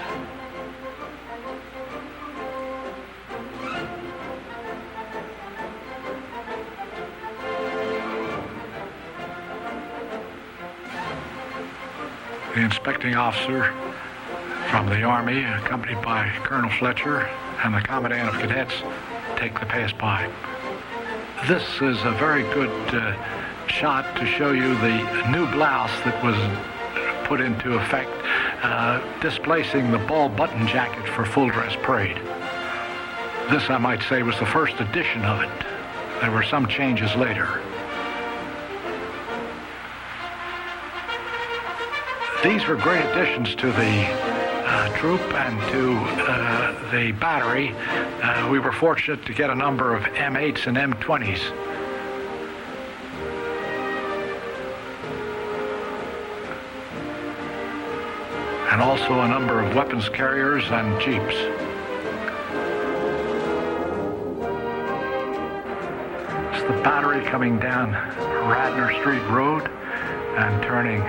The inspecting officer from the Army, accompanied by Colonel Fletcher and the Commandant of Cadets, take the pass-by. This is a very good shot to show you the new blouse that was put into effect, displacing the ball button jacket for full dress parade. This, I might say, was the first edition of it. There were some changes later. These were great additions to the troop and to the battery. We were fortunate to get a number of M8s and M20s. And also a number of weapons carriers and jeeps. It's the battery coming down Radnor Street Road and turning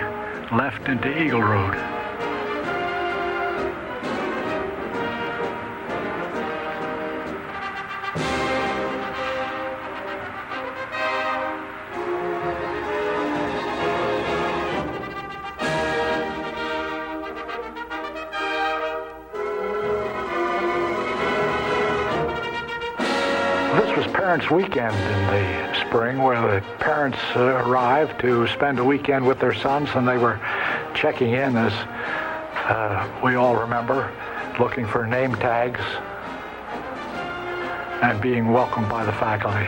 left into Eagle Road. parents' weekend in the spring where the parents arrived to spend a weekend with their sons, and they were checking in, as we all remember, looking for name tags and being welcomed by the faculty.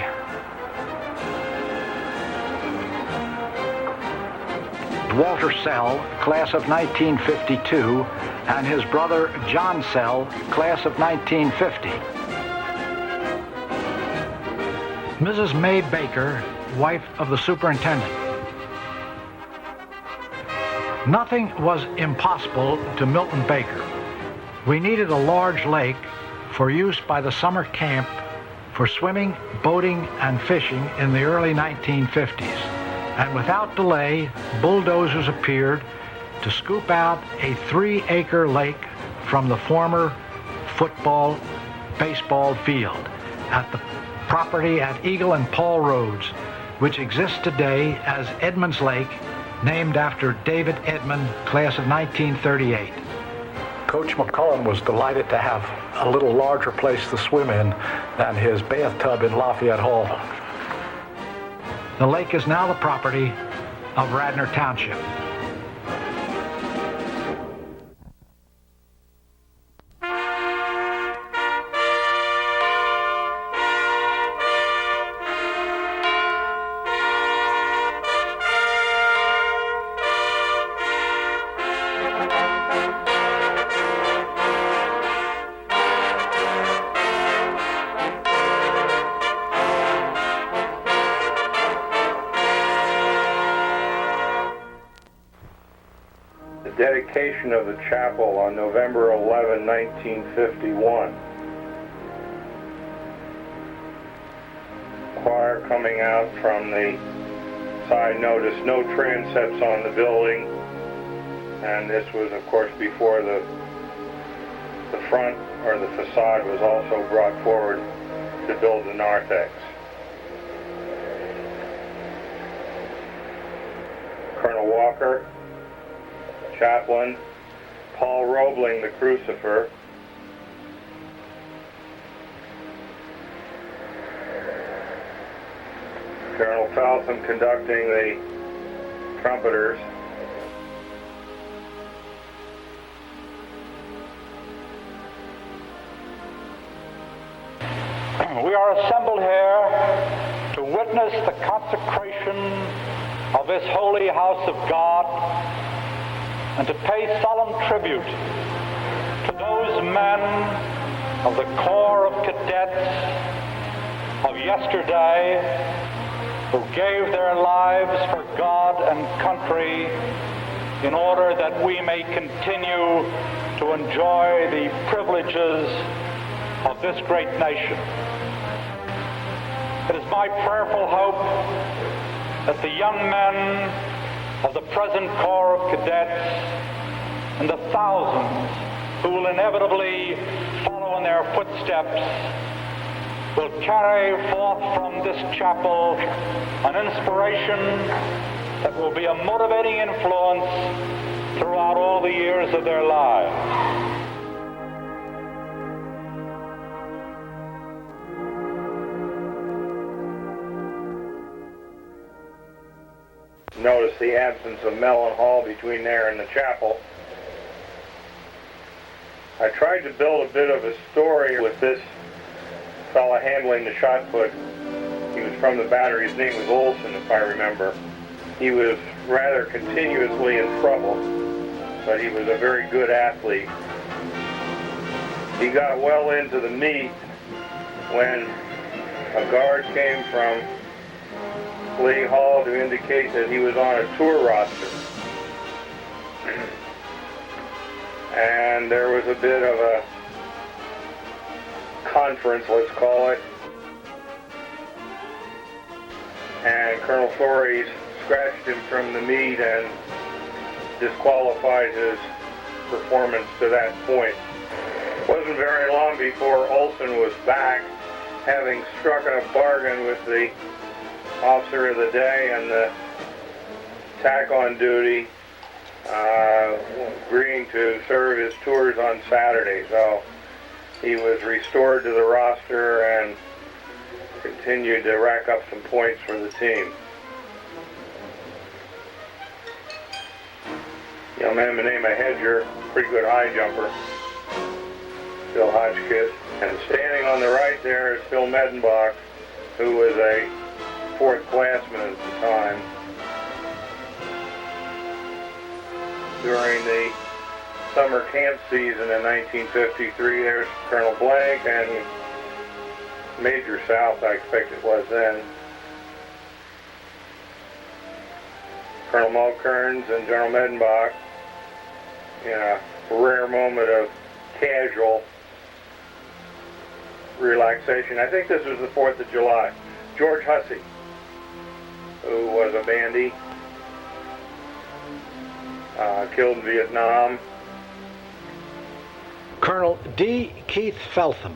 Walter Sell, class of 1952, and his brother John Sell, class of 1950. Mrs. May Baker, wife of the superintendent. Nothing was impossible to Milton Baker. We needed a large lake for use by the summer camp for swimming, boating, and fishing in the early 1950s. And without delay, bulldozers appeared to scoop out a 3-acre lake from the former football, baseball field at the property at Eagle and Paul Roads, which exists today as Edmonds Lake, named after David Edmond, class of 1938. Coach McCullen was delighted to have a little larger place to swim in than his bathtub in Lafayette Hall. The lake is now the property of Radnor Township. Dedication of the chapel on November 11, 1951. Choir coming out from the side. Notice no transepts on the building, and this was, of course, before the front or the facade was also brought forward to build the narthex. Colonel Walker, chaplain, Paul Roebling, the crucifer, Colonel Faltham conducting the trumpeters, we are assembled here to witness the consecration of this holy house of God and to pay solemn tribute to those men of the Corps of Cadets of yesterday who gave their lives for God and country in order that we may continue to enjoy the privileges of this great nation. It is my prayerful hope that the young men of the present Corps of Cadets and the thousands who will inevitably follow in their footsteps will carry forth from this chapel an inspiration that will be a motivating influence throughout all the years of their lives. Notice the absence of Mellon Hall between there and the chapel. I tried to build a bit of a story with this fella handling the shot put. He was from the battery. His name was Olson, if I remember. He was rather continuously in trouble, but he was a very good athlete. He got well into the meet when a guard came from Lee Hall to indicate that he was on a tour roster. And there was a bit of a conference, let's call it. And Colonel Flores scratched him from the meet and disqualified his performance to that point. It wasn't very long before Olson was back, having struck a bargain with the officer of the day and the tack on duty, agreeing to serve his tours on Saturday. So he was restored to the roster, and continued to rack up some points for the team. Young man by the name of Hedger, pretty good high jumper. Phil Hotchkiss. And standing on the right there is Phil Medenbach, who was a fourth classman at the time. During the summer camp season in 1953, there's Colonel Blank and Major South, I expect it was then. Colonel Mulkerns and General Medenbach in a rare moment of casual relaxation. I think this was the 4th of July. George Hussey, who was a bandy, killed in Vietnam. Colonel D. Keith Feltham,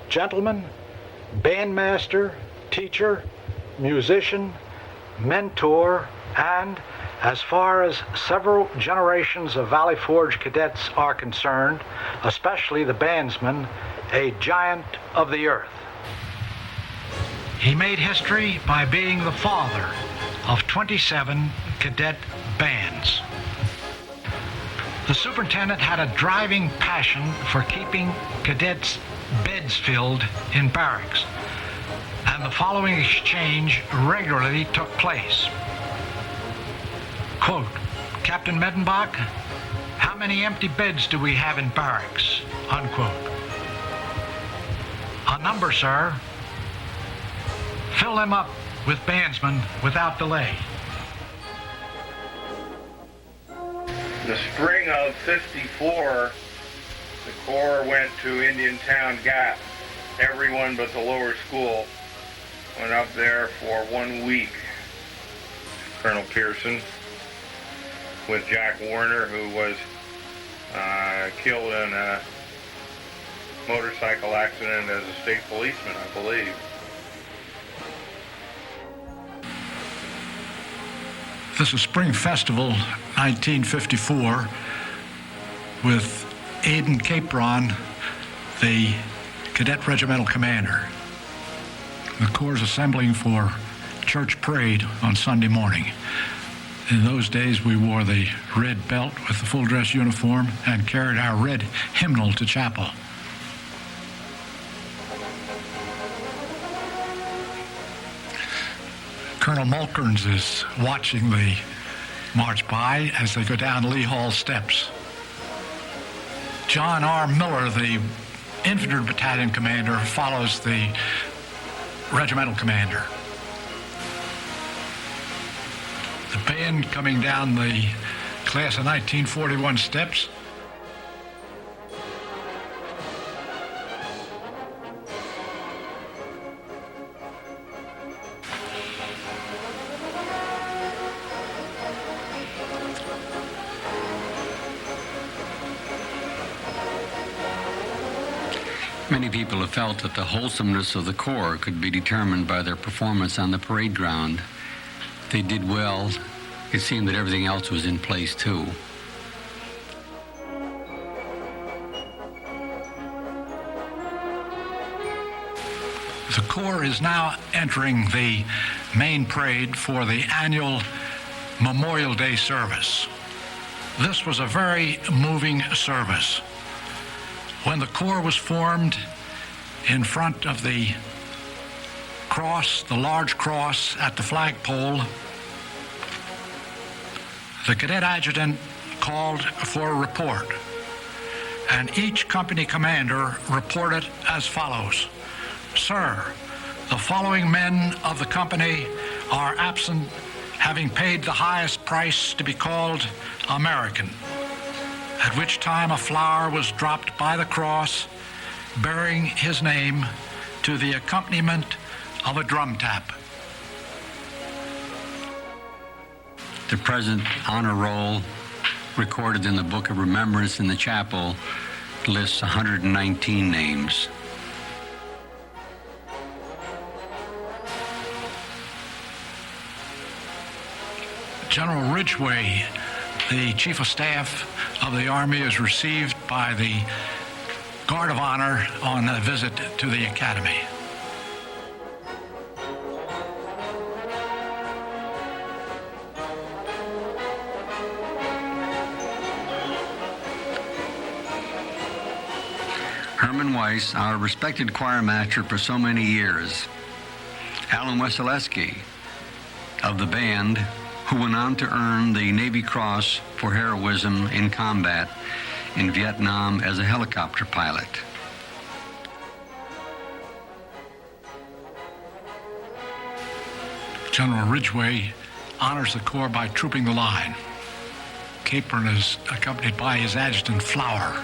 gentleman, bandmaster, teacher, musician, mentor, and, as far as several generations of Valley Forge cadets are concerned, especially the bandsmen, a giant of the earth. He made history by being the father of 27 cadet bands. The superintendent had a driving passion for keeping cadets' beds filled in barracks, and the following exchange regularly took place. Quote, Captain Medenbach, how many empty beds do we have in barracks? Unquote. A number, sir. Fill them up with bandsmen without delay. In the spring of '54, the Corps went to Indiantown Gap. Everyone but the lower school went up there for 1 week. Colonel Pearson with Jack Warner, who was killed in a motorcycle accident as a state policeman, I believe. This is Spring Festival 1954 with Aidan Capron, the cadet regimental commander. The Corps is assembling for church parade on Sunday morning. In those days, we wore the red belt with the full dress uniform and carried our red hymnal to chapel. Colonel Mulkerns is watching the march by as they go down Lee Hall steps. John R. Miller, the infantry battalion commander, follows the regimental commander. The band coming down the class of 1941 steps. Many people have felt that the wholesomeness of the Corps could be determined by their performance on the parade ground. They did well. It seemed that everything else was in place too. The Corps is now entering the main parade for the annual Memorial Day service. This was a very moving service. When the Corps was formed in front of the cross, the large cross at the flagpole, the cadet adjutant called for a report, and each company commander reported as follows. Sir, the following men of the company are absent, having paid the highest price to be called American, at which time a flower was dropped by the cross bearing his name to the accompaniment of a drum tap. The present honor roll, recorded in the Book of Remembrance in the chapel, lists 119 names. General Ridgway, the Chief of Staff of the Army, is received by the Guard of Honor on a visit to the Academy. Herman Weiss, our respected choir master for so many years. Alan Weseleski of the band, who went on to earn the Navy Cross for heroism in combat in Vietnam as a helicopter pilot. General Ridgway honors the Corps by trooping the line. Capron is accompanied by his adjutant, Flower.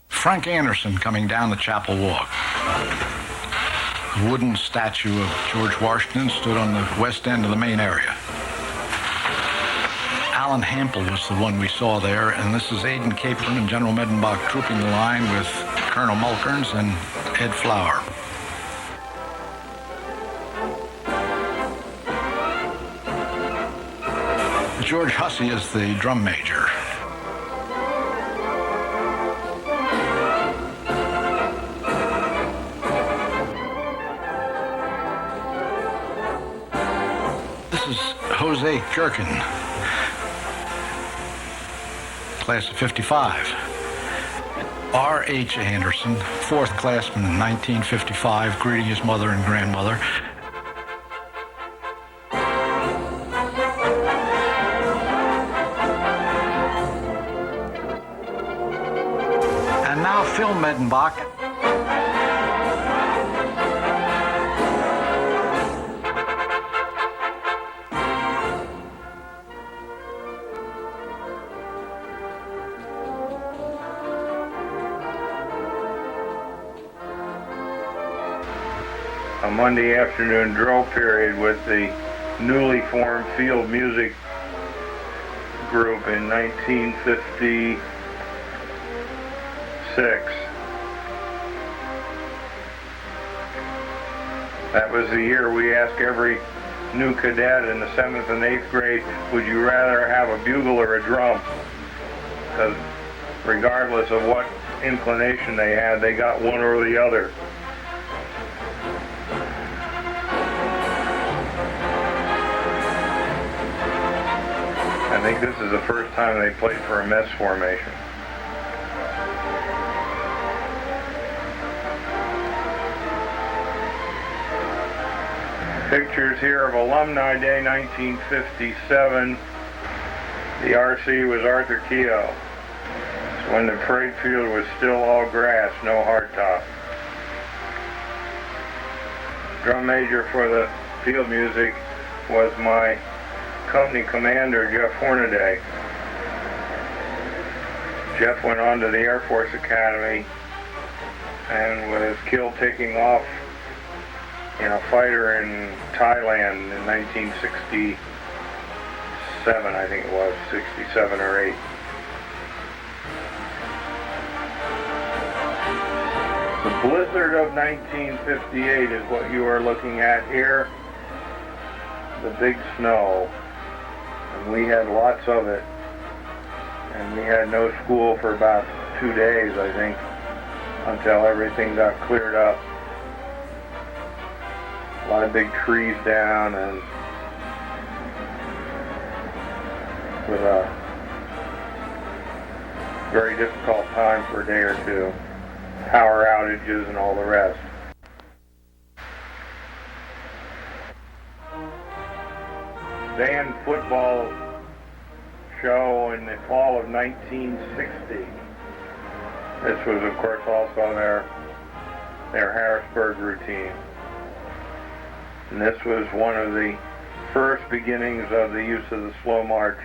Frank Anderson coming down the chapel walk. A wooden statue of George Washington stood on the west end of the main area. Alan Hampel was the one we saw there, and this is Aidan Capron and General Medenbach trooping the line with Colonel Mulkerns and Ed Flower. George Hussey is the drum major. This is Jose Jerkin, class of 55. R.H. Anderson, fourth classman in 1955, greeting his mother and grandmother. And now Phil Medenbach. A Monday afternoon drill period with the newly formed field music group in 1956. That was the year we asked every new cadet in the 7th and 8th grade, would you rather have a bugle or a drum? Because regardless of what inclination they had, they got one or the other. I think this is the first time they played for a mess formation. Pictures here of Alumni Day 1957. The RC was Arthur Keogh. It's when the parade field was still all grass, no hardtop. Drum major for the field music was my company commander, Jeff Hornaday. Jeff went on to the Air Force Academy and was killed taking off in a fighter in Thailand in 1967, I think it was, 67 or 8. The blizzard of 1958 is what you are looking at here. The big snow. And we had lots of it. And we had no school for about 2 days, I think, until everything got cleared up. A lot of big trees down, and with a very difficult time for a day or two. Power outages and all the rest. Band football show in the fall of 1960. This was, of course, also their Harrisburg routine. And this was one of the first beginnings of the use of the slow march.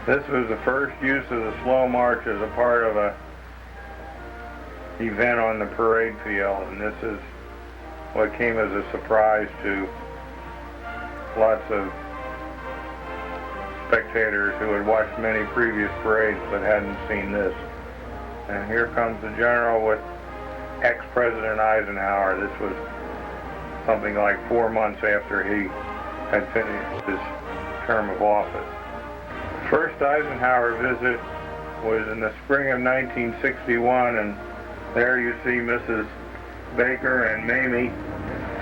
This was the first use of the slow march as a part of a event on the parade field, and this is what came as a surprise to lots of spectators who had watched many previous parades but hadn't seen this. And here comes the general with ex-President Eisenhower. This was something like 4 months after he had finished his term of office. The first Eisenhower visit was in the spring of 1961, and There you see Mrs. Baker and Mamie,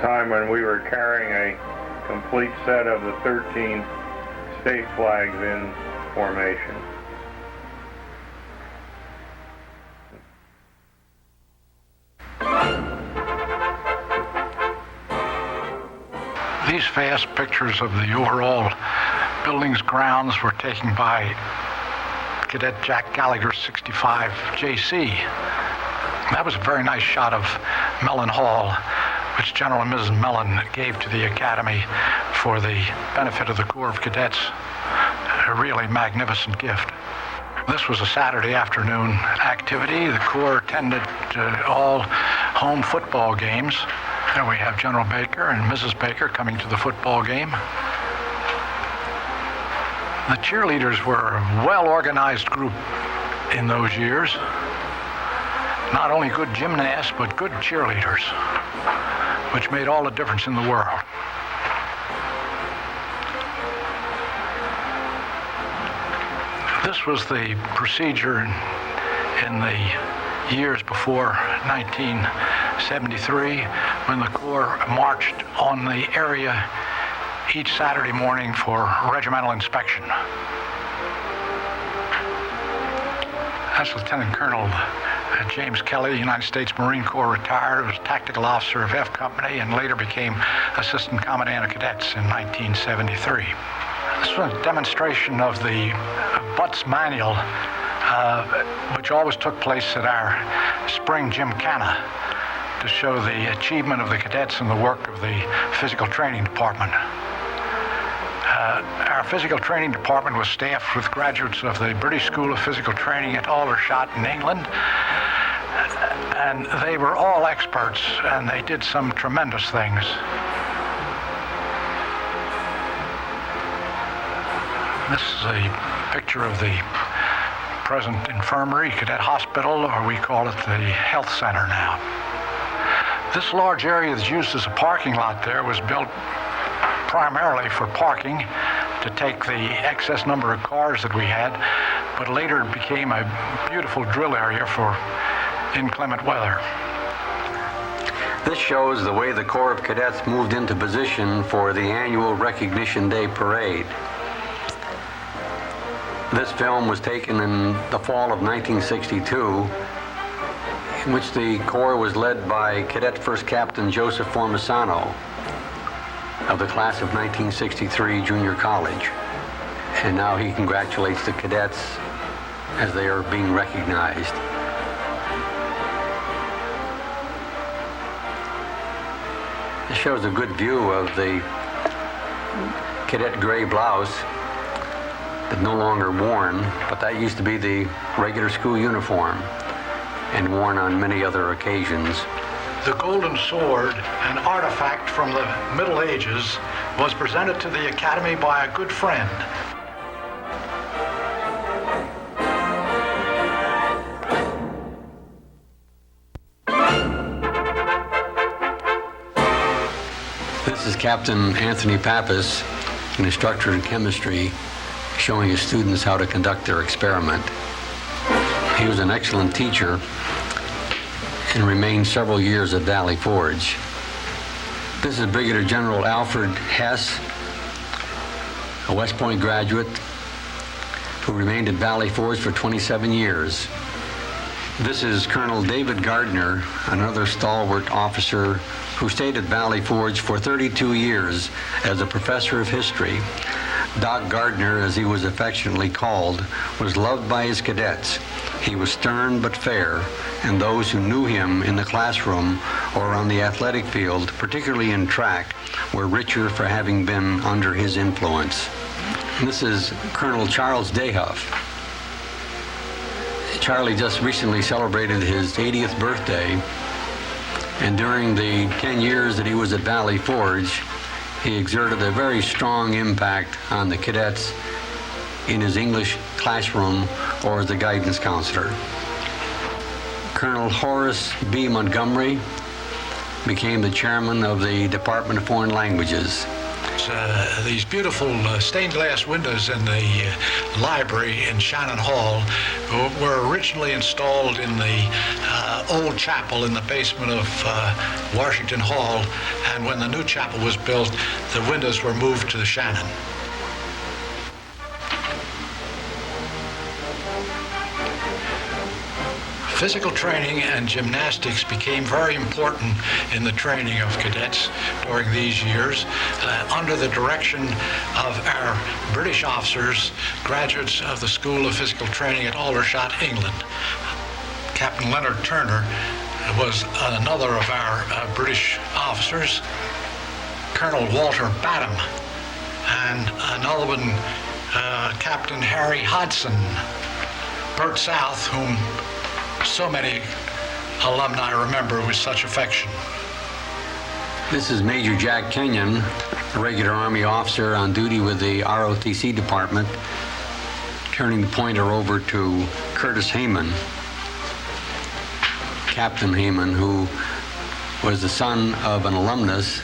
time when we were carrying a complete set of the 13 state flags in formation. These fast pictures of the overall building's grounds were taken by Cadet Jack Gallagher, 65 JC. That was a very nice shot of Mellon Hall, which General and Mrs. Mellon gave to the Academy for the benefit of the Corps of Cadets. A really magnificent gift. This was a Saturday afternoon activity. The Corps attended all home football games. There we have General Baker and Mrs. Baker coming to the football game. The cheerleaders were a well-organized group in those years. Not only good gymnasts, but good cheerleaders, which made all the difference in the world. This was the procedure in the years before 1973, when the Corps marched on the area each Saturday morning for regimental inspection. That's Lieutenant Colonel James Kelly, United States Marine Corps, retired, was tactical officer of F Company and later became Assistant Commandant of Cadets in 1973. This was a demonstration of the Butts Manual, which always took place at our spring gymkhana to show the achievement of the cadets and the work of the physical training department. Our physical training department was staffed with graduates of the British School of Physical Training at Aldershot in England, and they were all experts, and they did some tremendous things. This is a picture of the present infirmary, Cadet Hospital, or we call it the Health Center now. This large area that's used as a parking lot there was built primarily for parking to take the excess number of cars that we had, but later it became a beautiful drill area for inclement weather. This shows the way the Corps of Cadets moved into position for the annual Recognition Day parade. This film was taken in the fall of 1962, in which the Corps was led by Cadet First Captain Joseph Formisano of the class of 1963 Junior College. And now he congratulates the cadets as they are being recognized. This shows a good view of the cadet gray blouse that no longer worn, but that used to be the regular school uniform and worn on many other occasions. The golden sword, an artifact from the Middle Ages, was presented to the Academy by a good friend. This is Captain Anthony Pappas, an instructor in chemistry, showing his students how to conduct their experiment. He was an excellent teacher and remained several years at Valley Forge. This is Brigadier General Alfred Hess, a West Point graduate who remained at Valley Forge for 27 years. This is Colonel David Gardner, another stalwart officer who stayed at Valley Forge for 32 years as a professor of history. Doc Gardner, as he was affectionately called, was loved by his cadets. He was stern but fair, and those who knew him in the classroom or on the athletic field, particularly in track, were richer for having been under his influence. This is Colonel Charles Dayhuff. Charlie just recently celebrated his 80th birthday, and during the 10 years that he was at Valley Forge, he exerted a very strong impact on the cadets in his English classroom or as a guidance counselor. Colonel Horace B. Montgomery became the chairman of the Department of Foreign Languages. These beautiful stained glass windows in the library in Shannon Hall were originally installed in the old chapel in the basement of Washington Hall, and when the new chapel was built, the windows were moved to the Shannon. Physical training and gymnastics became very important in the training of cadets during these years under the direction of our British officers, graduates of the School of Physical Training at Aldershot, England. Captain Leonard Turner was another of our British officers, Colonel Walter Badham, and another one, Captain Harry Hodson, Bert South, whom so many alumni remember with such affection. This is Major Jack Kenyon, a regular Army officer on duty with the ROTC department, turning the pointer over to Curtis Heyman, Captain Heyman, who was the son of an alumnus,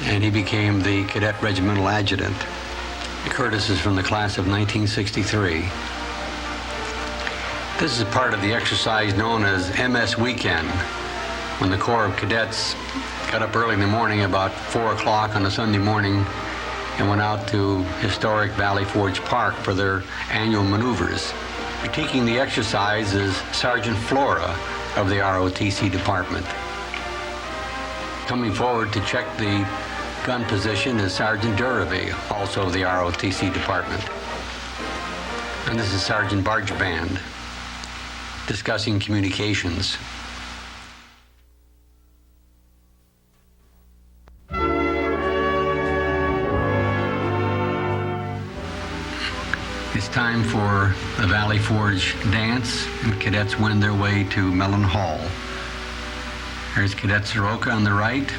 and he became the cadet regimental adjutant. Curtis is from the class of 1963. This is part of the exercise known as MS Weekend, when the Corps of Cadets got up early in the morning, about 4 o'clock on a Sunday morning, and went out to historic Valley Forge Park for their annual maneuvers. Critiquing the exercise is Sergeant Flora of the ROTC department. Coming forward to check the gun position is Sergeant Durabee, also of the ROTC department. And this is Sergeant Bargeband, discussing communications. It's time for the Valley Forge dance, and cadets wend their way to Mellon Hall. There's Cadet Soroka on the right,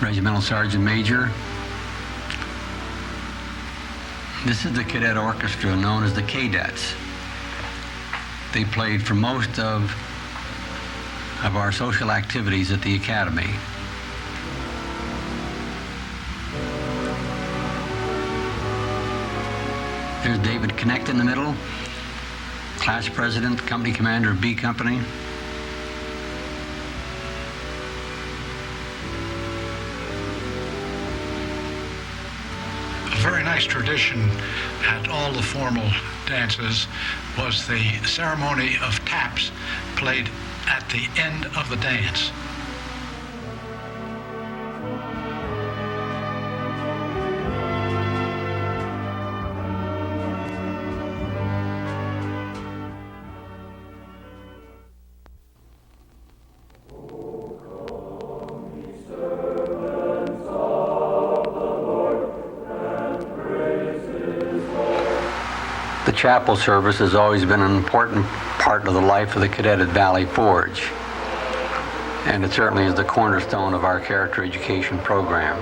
Regimental Sergeant Major. This is the cadet orchestra known as the Cadets. They played for most of our social activities at the Academy. There's David Knecht in the middle, class president, company commander of B Company. A very nice tradition at all the formal dances was the ceremony of taps played at the end of the dance. The chapel service has always been an important part of the life of the cadet at Valley Forge, and it certainly is the cornerstone of our character education program.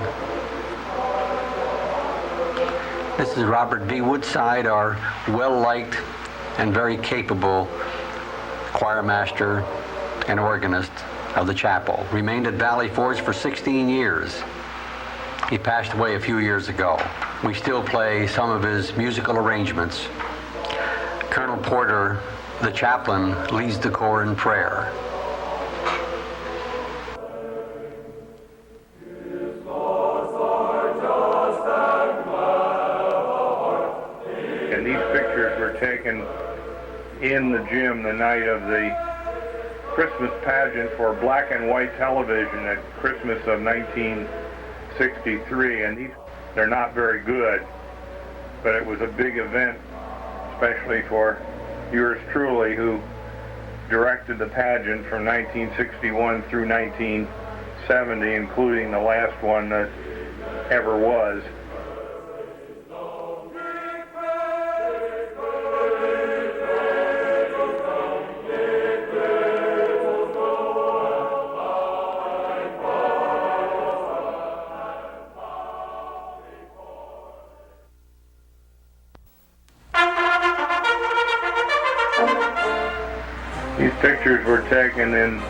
This is Robert D. Woodside, our well-liked and very capable choir master and organist of the chapel. Remained at Valley Forge for 16 years. He passed away a few years ago. We still play some of his musical arrangements. Colonel Porter, the chaplain, leads the Corps in prayer. And these pictures were taken in the gym the night of the Christmas pageant for black and white television at Christmas of 1963. And they're not very good, but it was a big event, especially for yours truly, who directed the pageant from 1961 through 1970, including the last one that ever was. These pictures were taken in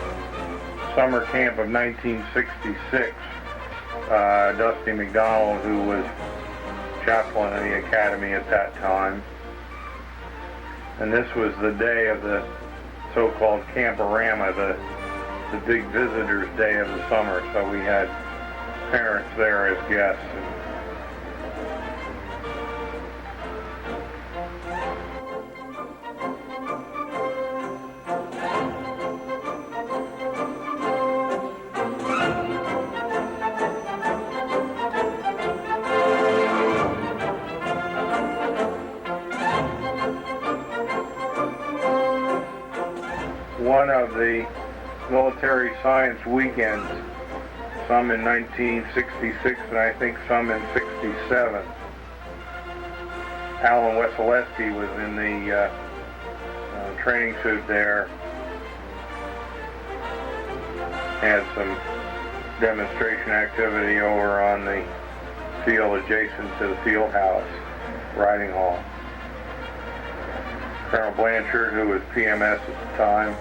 summer camp of 1966, Dusty McDonald, who was chaplain of the academy at that time. And this was the day of the so-called camporama, the big visitors' day of the summer. So we had parents there as guests. One of the military science weekends, some in 1966 and I think some in 67. Alan Wesselewski was in the training suit there. Had some demonstration activity over on the field adjacent to the field house, riding hall. Colonel Blanchard, who was PMS at the time.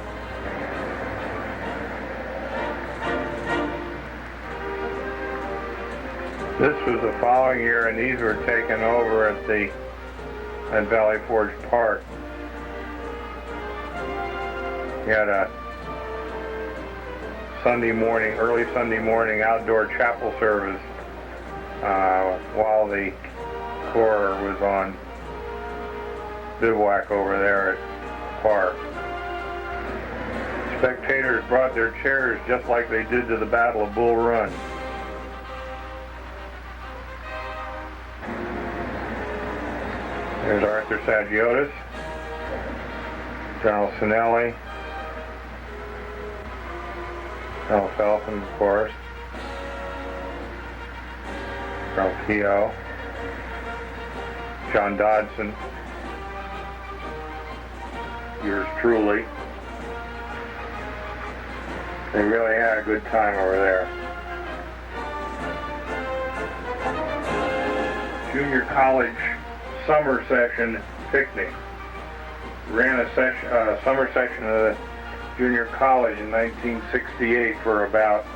This was the following year, and these were taken over at Valley Forge Park. We had a Sunday morning, early Sunday morning outdoor chapel service while the Corps was on bivouac over there at the park. Spectators brought their chairs just like they did to the Battle of Bull Run. There's Arthur Sagiotis, General Sinelli, General Feltham, of course, General Keogh, John Dodson, yours truly. They really had a good time over there. Junior college summer session picnic. Ran a summer session of the junior college in 1968 for about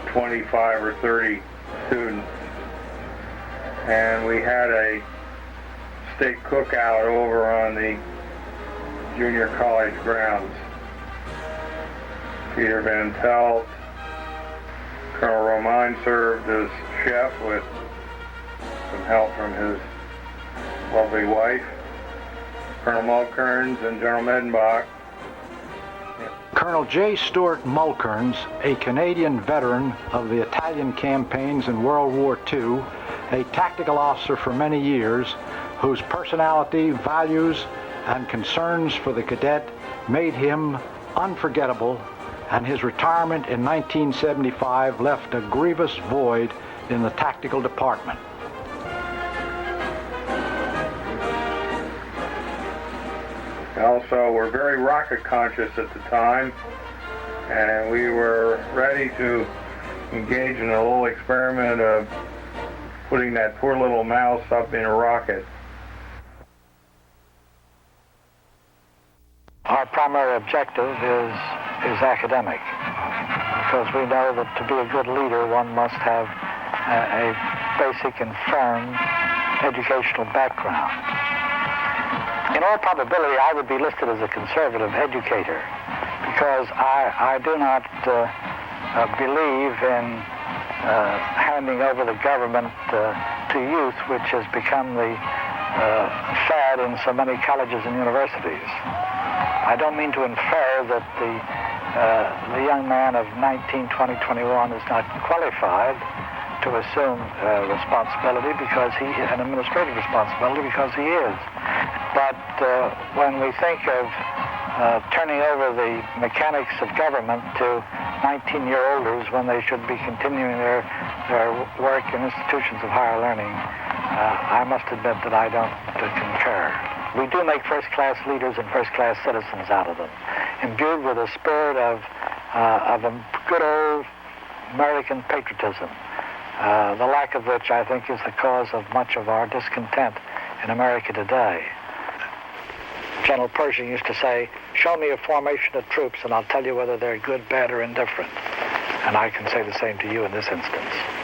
25 or 30 students. And we had a state cookout over on the junior college grounds. Peter Van Pelt, Colonel Roman served as chef with some help from his lovely wife, Colonel Mulkerns and General Medenbach. Colonel J. Stuart Mulkerns, a Canadian veteran of the Italian campaigns in World War II, a tactical officer for many years, whose personality, values, and concerns for the cadet made him unforgettable, and his retirement in 1975 left a grievous void in the tactical department. Also, we're very rocket conscious at the time, and we were ready to engage in a little experiment of putting that poor little mouse up in a rocket. Our primary objective is academic, because we know that to be a good leader, one must have a basic and firm educational background. In all probability, I would be listed as a conservative educator, because I do not believe in handing over the government to youth, which has become the fad in so many colleges and universities. I don't mean to infer that the young man of 19, 20, 21 is not qualified to assume responsibility, because an administrative responsibility, because he is. But when we think of turning over the mechanics of government to 19-year-olders when they should be continuing their work in institutions of higher learning, I must admit that I don't concur. We do make first-class leaders and first-class citizens out of them, imbued with a spirit of a good old American patriotism, the lack of which I think is the cause of much of our discontent in America today. General Pershing used to say, Show me a formation of troops and I'll tell you whether they're good, bad, or indifferent. And I can say the same to you in this instance.